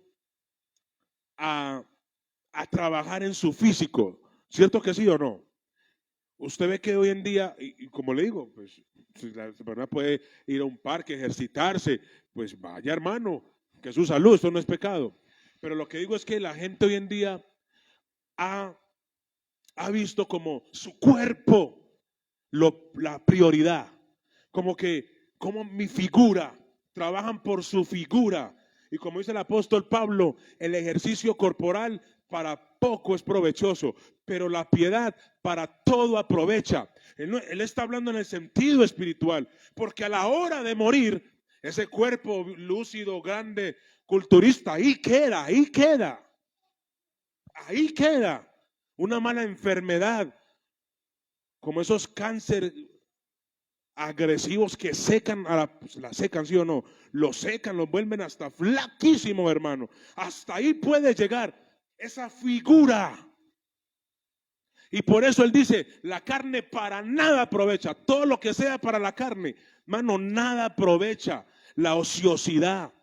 a trabajar en su físico. ¿Cierto que sí o no? Usted ve que hoy en día, y como le digo, pues si la persona puede ir a un parque, ejercitarse, pues vaya, hermano, que es su salud, esto no es pecado. Pero lo que digo es que la gente hoy en día ha visto como su cuerpo la prioridad, como mi figura, trabajan por su figura. Y como dice el apóstol Pablo, el ejercicio corporal para poco es provechoso, pero la piedad para todo aprovecha. Él está hablando en el sentido espiritual, porque a la hora de morir, ese cuerpo lúcido, grande, culturista, ahí queda. Una mala enfermedad, como esos cánceres agresivos que secan, la secan, ¿sí o no? Lo secan, los vuelven hasta flaquísimos, hermano. Hasta ahí puede llegar esa figura. Y por eso él dice, la carne para nada aprovecha. Todo lo que sea para la carne, hermano, nada aprovecha. La ociosidad,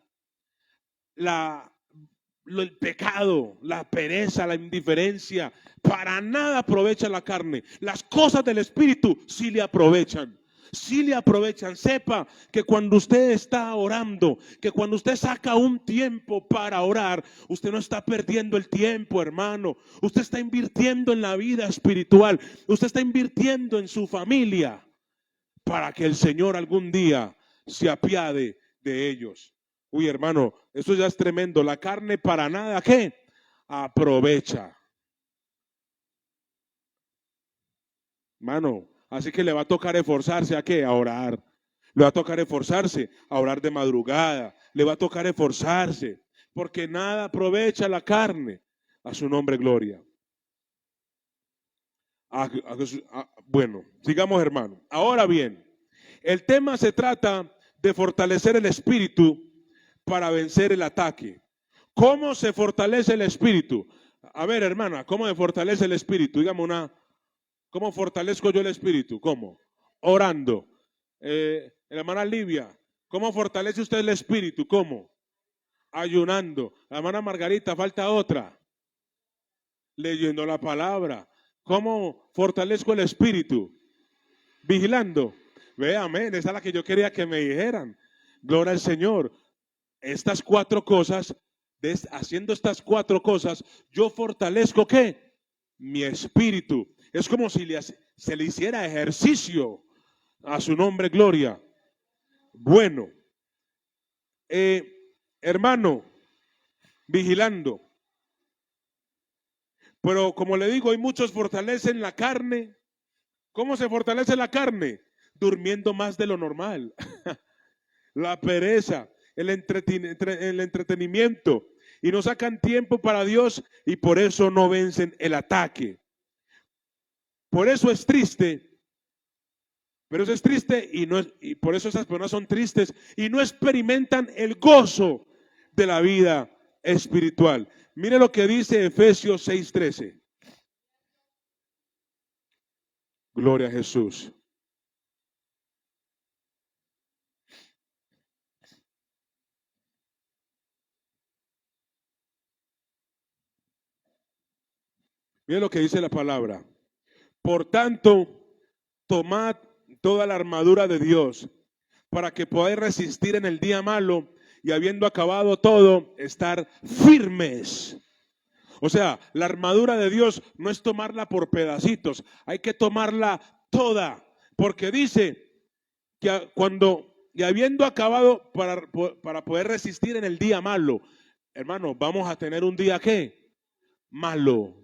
el pecado, la pereza, la indiferencia, para nada aprovecha la carne. Las cosas del Espíritu sí le aprovechan. Sí le aprovechan. Sepa que cuando usted está orando, que cuando usted saca un tiempo para orar, usted no está perdiendo el tiempo, hermano. Usted está invirtiendo en la vida espiritual. Usted está invirtiendo en su familia para que el Señor algún día se apiade de ellos. Uy, hermano, eso ya es tremendo. La carne para nada, ¿qué? Aprovecha. Hermano, así que le va a tocar esforzarse, ¿a qué? A orar. Le va a tocar esforzarse a orar de madrugada. Le va a tocar esforzarse, porque nada aprovecha la carne. A su nombre, gloria. Bueno, sigamos, hermano. Ahora bien, el tema se trata de fortalecer el espíritu para vencer el ataque. ¿Cómo se fortalece el espíritu? A ver, hermana, ¿cómo se fortalece el espíritu? Dígame ¿cómo fortalezco yo el espíritu? ¿Cómo? Orando. La hermana Livia, ¿cómo fortalece usted el espíritu? ¿Cómo? Ayunando. La hermana Margarita, falta otra. Leyendo la palabra. ¿Cómo fortalezco el espíritu? Vigilando. Ve, amén, esa es la que yo quería que me dijeran. Gloria al Señor. Estas 4 cosas, haciendo estas 4 cosas, yo fortalezco ¿qué? Mi espíritu. Es como si se le hiciera ejercicio. A su nombre, gloria. Bueno, hermano, vigilando. Pero como le digo, hay muchos fortalecen la carne. ¿Cómo se fortalece la carne? Durmiendo más de lo normal. La pereza, el entretenimiento. Y no sacan tiempo para Dios y por eso no vencen el ataque. Por eso es triste. Pero eso es triste y por eso esas personas son tristes y no experimentan el gozo de la vida espiritual. Mire lo que dice Efesios 6:13. Gloria a Jesús. Mire lo que dice la palabra. Por tanto, tomad toda la armadura de Dios para que podáis resistir en el día malo y habiendo acabado todo, estar firmes. O sea, la armadura de Dios no es tomarla por pedacitos, hay que tomarla toda, porque dice que y habiendo acabado para poder resistir en el día malo, hermano, vamos a tener un día ¿qué? Malo.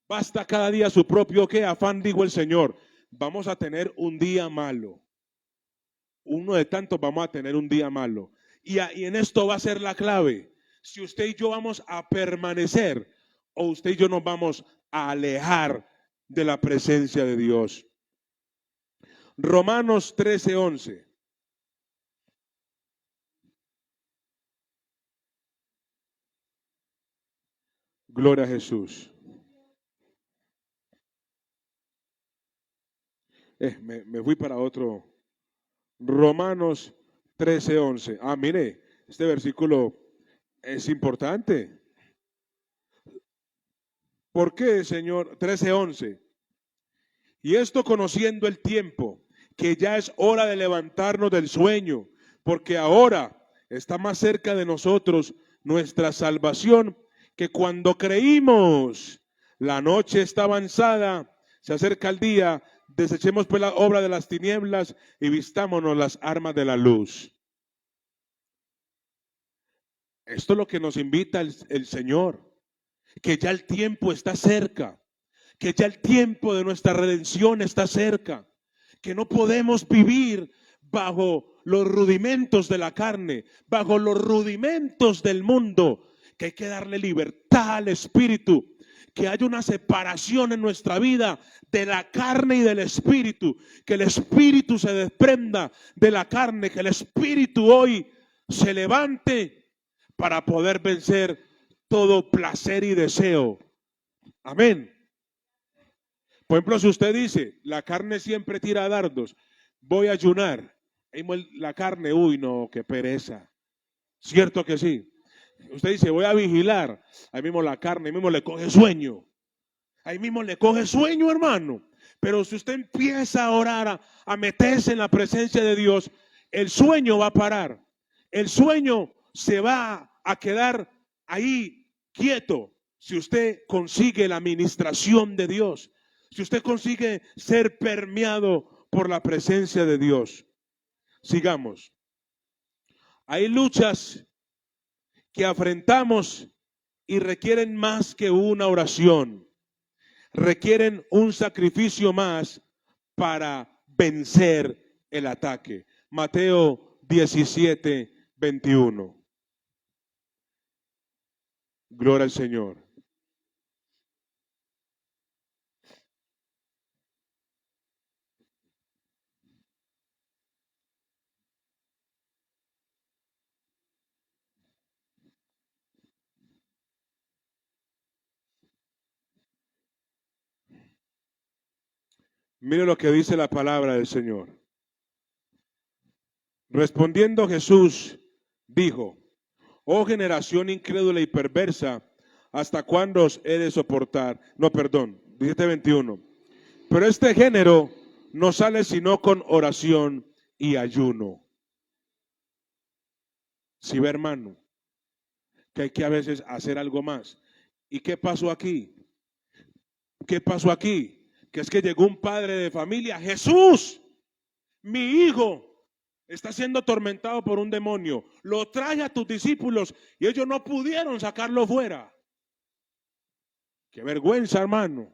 Basta cada día su propio ¿qué? Afán, dijo el Señor. Vamos a tener un día malo. Uno de tantos vamos a tener un día malo. Y en esto va a ser la clave. Si usted y yo vamos a permanecer o usted y yo nos vamos a alejar de la presencia de Dios. Romanos 13:11. Gloria a Jesús. Me fui para otro. Romanos 13:11. Mire, este versículo es importante. ¿Por qué, Señor? 13:11. Y esto conociendo el tiempo, que ya es hora de levantarnos del sueño, porque ahora está más cerca de nosotros nuestra salvación que cuando creímos. La noche está avanzada, se acerca el día, desechemos pues la obra de las tinieblas y vistámonos las armas de la luz. Esto es lo que nos invita el Señor, que ya el tiempo está cerca, que ya el tiempo de nuestra redención está cerca, que no podemos vivir bajo los rudimentos de la carne, bajo los rudimentos del mundo, que hay que darle libertad al espíritu, que haya una separación en nuestra vida de la carne y del espíritu, que el espíritu se desprenda de la carne, que el espíritu hoy se levante para poder vencer todo placer y deseo. Amén. Por ejemplo, si usted dice, la carne siempre tira dardos, voy a ayunar, la carne, uy no, qué pereza. ¿Cierto que sí? Usted dice, voy a vigilar, ahí mismo la carne, ahí mismo le coge sueño. Ahí mismo le coge sueño, hermano. Pero si usted empieza a orar, a meterse en la presencia de Dios, el sueño va a parar. El sueño se va a quedar ahí quieto si usted consigue la administración de Dios. Si usted consigue ser permeado por la presencia de Dios. Sigamos. Hay luchas que afrontamos y requieren más que una oración. Requieren un sacrificio más para vencer el ataque. Mateo 17:21. Gloria al Señor. Mire lo que dice la palabra del Señor. Respondiendo Jesús, dijo: oh generación incrédula y perversa, ¿hasta cuándo os he de soportar? No, perdón, 17:21. Pero este género no sale sino con oración y ayuno. Si ve, hermano, que hay que a veces hacer algo más. ¿Y qué pasó aquí? ¿Qué pasó aquí? Que es que llegó un padre de familia, Jesús, mi hijo está siendo atormentado por un demonio. Lo trae a tus discípulos y ellos no pudieron sacarlo fuera. Qué vergüenza, hermano.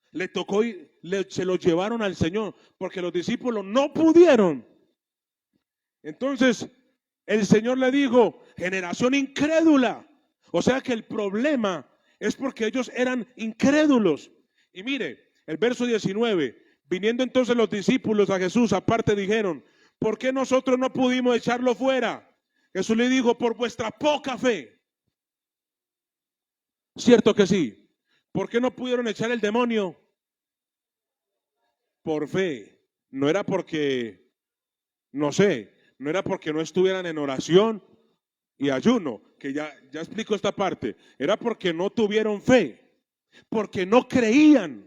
Le tocó y se lo llevaron al Señor porque los discípulos no pudieron. Entonces el Señor le dijo: generación incrédula. O sea que el problema es porque ellos eran incrédulos. Y mire, el verso 19, viniendo entonces los discípulos a Jesús aparte dijeron: ¿por qué nosotros no pudimos echarlo fuera? Jesús le dijo: por vuestra poca fe. ¿Cierto que sí? ¿Por qué no pudieron echar el demonio? Por fe. No era porque, no sé, no era porque no estuvieran en oración y ayuno, que ya explico esta parte. Era porque no tuvieron fe, porque no creían,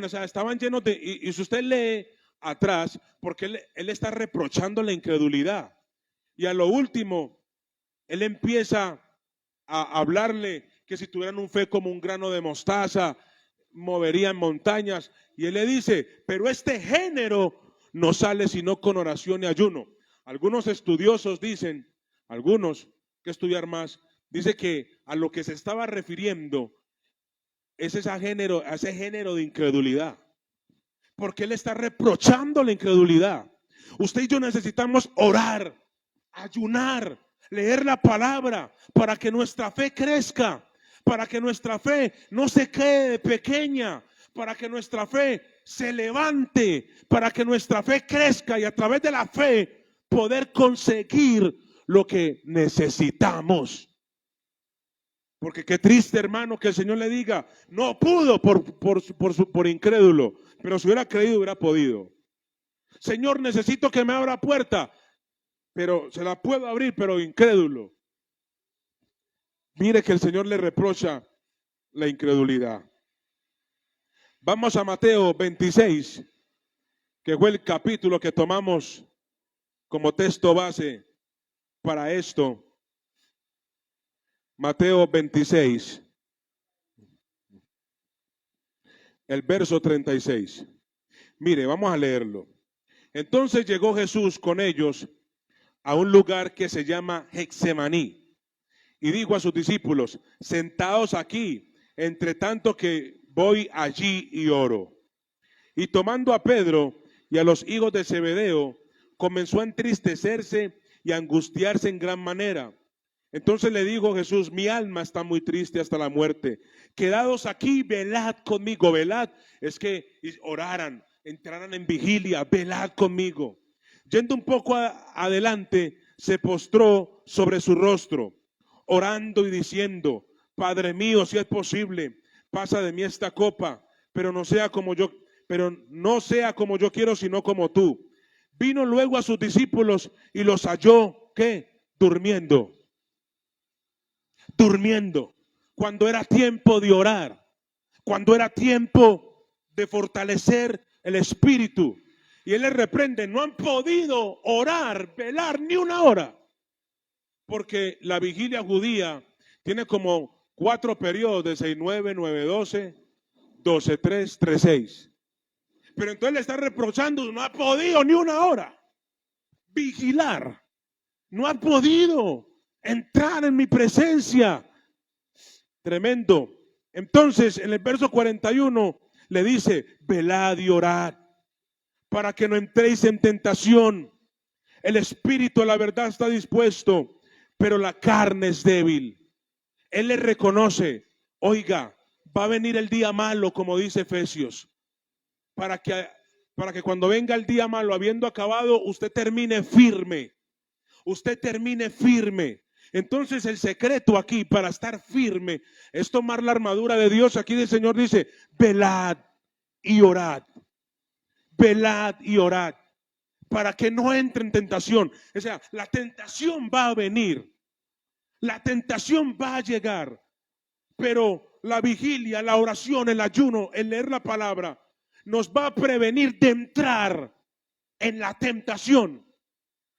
o sea, estaban llenos de, y si usted lee atrás, porque él está reprochando la incredulidad. Y a lo último, él empieza a hablarle que si tuvieran un fe como un grano de mostaza, moverían montañas. Y él le dice: pero este género no sale sino con oración y ayuno. Algunos estudiosos dicen, algunos que estudiar más, dice que a lo que se estaba refiriendo es ese género de incredulidad. Porque él está reprochando la incredulidad. Usted y yo necesitamos orar, ayunar, leer la palabra para que nuestra fe crezca, para que nuestra fe no se quede pequeña, para que nuestra fe se levante, para que nuestra fe crezca y a través de la fe poder conseguir lo que necesitamos. Porque qué triste, hermano, que el Señor le diga: no pudo por incrédulo, pero si hubiera creído hubiera podido. Señor, necesito que me abra puerta, pero se la puedo abrir, pero incrédulo. Mire que el Señor le reprocha la incredulidad. Vamos a Mateo 26, que fue el capítulo que tomamos como texto base para esto. Mateo 26, el verso 36. Mire, vamos a leerlo. Entonces llegó Jesús con ellos a un lugar que se llama Getsemaní y dijo a sus discípulos: sentaos aquí, entre tanto que voy allí y oro. Y tomando a Pedro y a los hijos de Zebedeo, comenzó a entristecerse y a angustiarse en gran manera. Entonces le dijo Jesús, mi alma está muy triste hasta la muerte. Quedados aquí, velad conmigo. Velad es que oraran, entraran en vigilia, velad conmigo. Yendo un poco adelante, se postró sobre su rostro, orando y diciendo, Padre mío, si es posible, pasa de mí esta copa, pero no sea como yo quiero, sino como tú. Vino luego a sus discípulos y los halló, ¿qué? Durmiendo. Cuando era tiempo de orar, cuando era tiempo de fortalecer el espíritu. Y él les reprende, no han podido orar, velar ni una hora. Porque la vigilia judía tiene como 4 periodos de 6-9, 9-12, 12-3, 3-6. Pero entonces le está reprochando, no ha podido ni una hora vigilar. No ha podido entrar en mi presencia. Tremendo. Entonces, en el verso 41 le dice, velad y orad para que no entréis en tentación. El espíritu a la verdad está dispuesto, pero la carne es débil. Él le reconoce, oiga, va a venir el día malo, como dice Efesios, para que cuando venga el día malo, habiendo acabado, usted termine firme. Usted termine firme. Entonces el secreto aquí para estar firme es tomar la armadura de Dios. Aquí el Señor dice, velad y orad. Velad y orad para que no entre en tentación. O sea, la tentación va a venir. La tentación va a llegar. Pero la vigilia, la oración, el ayuno, el leer la palabra nos va a prevenir de entrar en la tentación.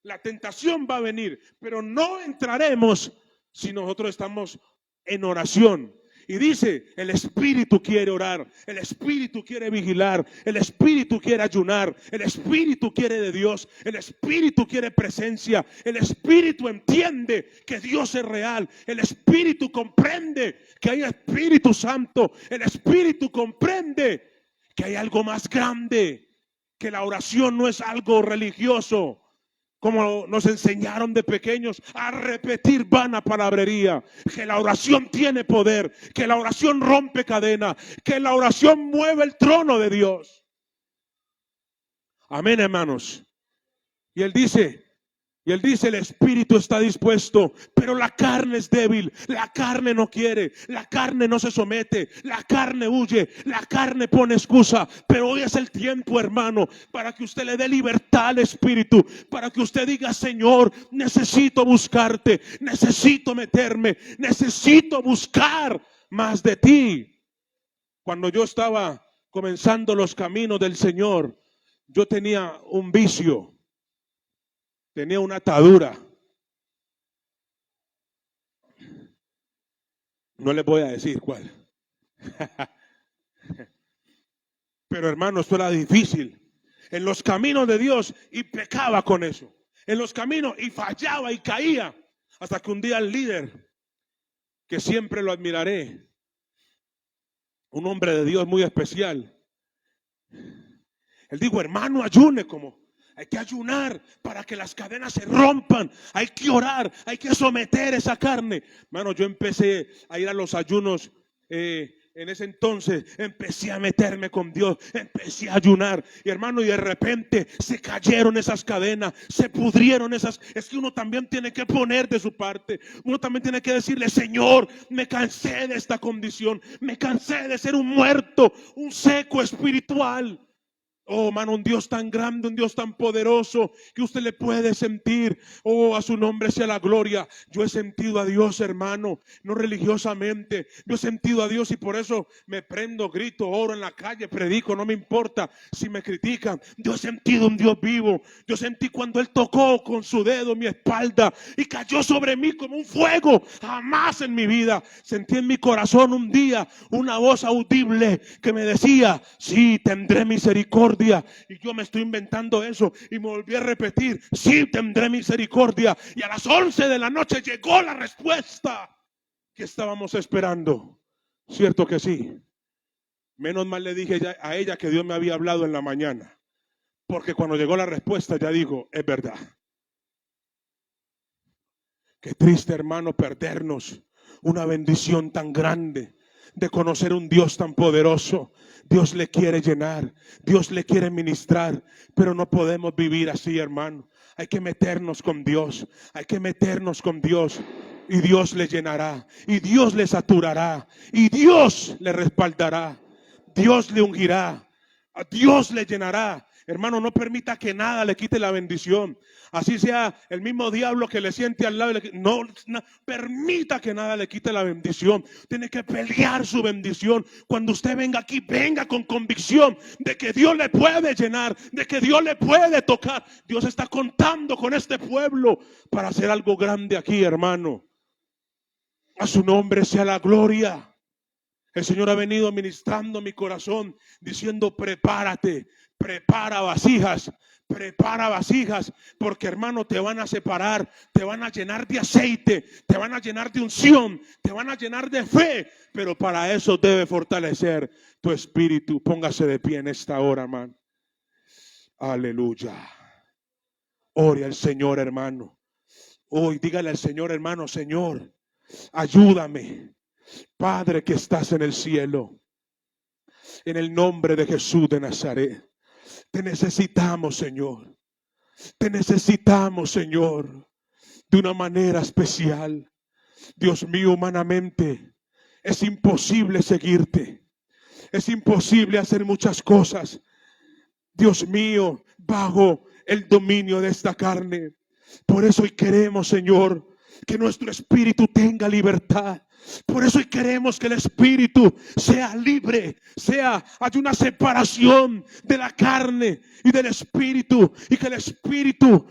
La tentación va a venir, pero no entraremos si nosotros estamos en oración. Y dice, el Espíritu quiere orar, el Espíritu quiere vigilar, el Espíritu quiere ayunar, el Espíritu quiere de Dios, el Espíritu quiere presencia, el Espíritu entiende que Dios es real, el Espíritu comprende que hay Espíritu Santo, el Espíritu comprende que hay algo más grande, que la oración no es algo religioso. Como nos enseñaron de pequeños a repetir vana palabrería, que la oración tiene poder, que la oración rompe cadena, que la oración mueve el trono de Dios. Amén, hermanos. Y él dice, el espíritu está dispuesto, pero la carne es débil, la carne no quiere, la carne no se somete, la carne huye, la carne pone excusa. Pero hoy es el tiempo, hermano, para que usted le dé libertad al espíritu, para que usted diga, Señor, necesito buscarte, necesito meterme, necesito buscar más de ti. Cuando yo estaba comenzando los caminos del Señor, yo tenía un vicio. Tenía una atadura. No les voy a decir cuál. Pero hermano, esto era difícil. En los caminos de Dios y pecaba con eso. En los caminos y fallaba y caía. Hasta que un día el líder, que siempre lo admiraré, un hombre de Dios muy especial, él dijo, hermano, ayune como. Hay que ayunar para que las cadenas se rompan. Hay que orar, hay que someter esa carne. Hermano, yo empecé a ir a los ayunos en ese entonces. Empecé a meterme con Dios, empecé a ayunar. Y hermano, y de repente se cayeron esas cadenas, se pudrieron esas. Es que uno también tiene que poner de su parte. Uno también tiene que decirle, Señor, me cansé de esta condición. Me cansé de ser un muerto, un seco espiritual. Oh, hermano, un Dios tan grande, un Dios tan poderoso que usted le puede sentir. Oh, a su nombre sea la gloria. Yo he sentido a Dios, hermano, no religiosamente. Yo he sentido a Dios y por eso me prendo, grito, oro en la calle, predico, no me importa si me critican. Yo he sentido un Dios vivo. Yo sentí cuando Él tocó con su dedo mi espalda y cayó sobre mí como un fuego. Jamás en mi vida sentí en mi corazón un día una voz audible que me decía, sí, tendré misericordia. Y yo me estoy inventando eso y me volví a repetir, sí, tendré misericordia. Y a las 11 de la noche llegó la respuesta que estábamos esperando. Cierto que sí. Menos mal le dije a ella que Dios me había hablado en la mañana, porque cuando llegó la respuesta ya dijo, es verdad. Qué triste, hermano, perdernos una bendición tan grande de conocer un Dios tan poderoso. Dios le quiere llenar, Dios le quiere ministrar, pero no podemos vivir así, hermano. Hay que meternos con Dios, hay que meternos con Dios. Y Dios le llenará, y Dios le saturará, y Dios le respaldará, Dios le ungirá, a Dios le llenará. Hermano, no permita que nada le quite la bendición. Así sea el mismo diablo que le siente al lado. No permita que nada le quite la bendición. Tiene que pelear su bendición. Cuando usted venga aquí, venga con convicción de que Dios le puede llenar, de que Dios le puede tocar. Dios está contando con este pueblo para hacer algo grande aquí, hermano. A su nombre sea la gloria. El Señor ha venido ministrando mi corazón diciendo: prepárate, prepara vasijas, porque, hermano, te van a separar, te van a llenar de aceite, te van a llenar de unción, te van a llenar de fe, pero para eso debe fortalecer tu espíritu. Póngase de pie en esta hora, hermano. Aleluya. Ore al Señor, hermano. Hoy dígale al Señor, hermano: Señor, ayúdame. Padre que estás en el cielo, en el nombre de Jesús de Nazaret, te necesitamos, Señor. Te necesitamos, Señor, de una manera especial. Dios mío, humanamente es imposible seguirte. Es imposible hacer muchas cosas, Dios mío, bajo el dominio de esta carne. Por eso hoy queremos, Señor, que nuestro espíritu tenga libertad. Por eso hoy queremos que el espíritu sea libre, hay una separación de la carne y del espíritu, y que el espíritu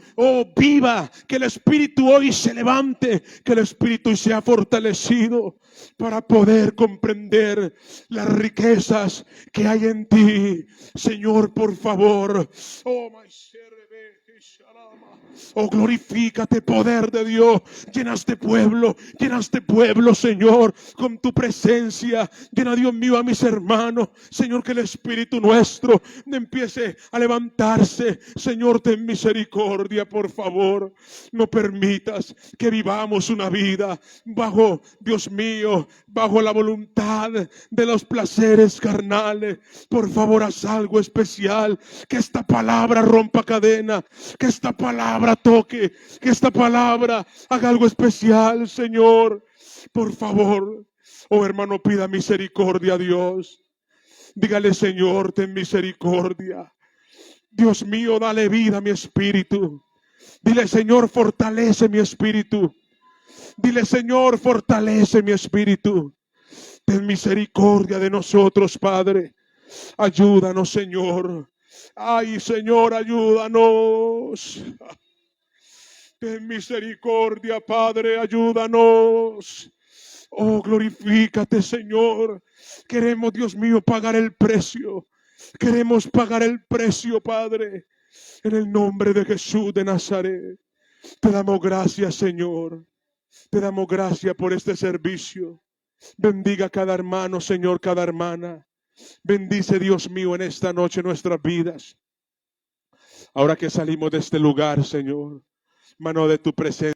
viva, que el espíritu hoy se levante, que el espíritu sea fortalecido para poder comprender las riquezas que hay en ti. Señor, por favor, glorifícate, poder de Dios. Llena este pueblo, Señor, con tu presencia. Llena, Dios mío, a mis hermanos, Señor, que el espíritu nuestro empiece a levantarse. Señor, ten misericordia, por favor. No permitas que vivamos una vida bajo, Dios mío, bajo la voluntad de los placeres carnales. Por favor, haz algo especial. Que esta palabra rompa cadena, que esta palabra toque, que esta palabra haga algo especial, Señor. Por favor, hermano, pida misericordia a Dios. Dígale: Señor, ten misericordia. Dios mío, dale vida a mi espíritu. Dile: Señor, fortalece mi espíritu. Dile: Señor, fortalece mi espíritu. Ten misericordia de nosotros, Padre. Ayúdanos, Señor. Ay, Señor, ayúdanos. Ten misericordia, Padre, ayúdanos. Glorifícate, Señor. Queremos, Dios mío, pagar el precio. Queremos pagar el precio, Padre. En el nombre de Jesús de Nazaret. Te damos gracias, Señor. Te damos gracias por este servicio. Bendiga a cada hermano, Señor, cada hermana. Bendice, Dios mío, en esta noche nuestras vidas. Ahora que salimos de este lugar, Señor, mano de tu presencia.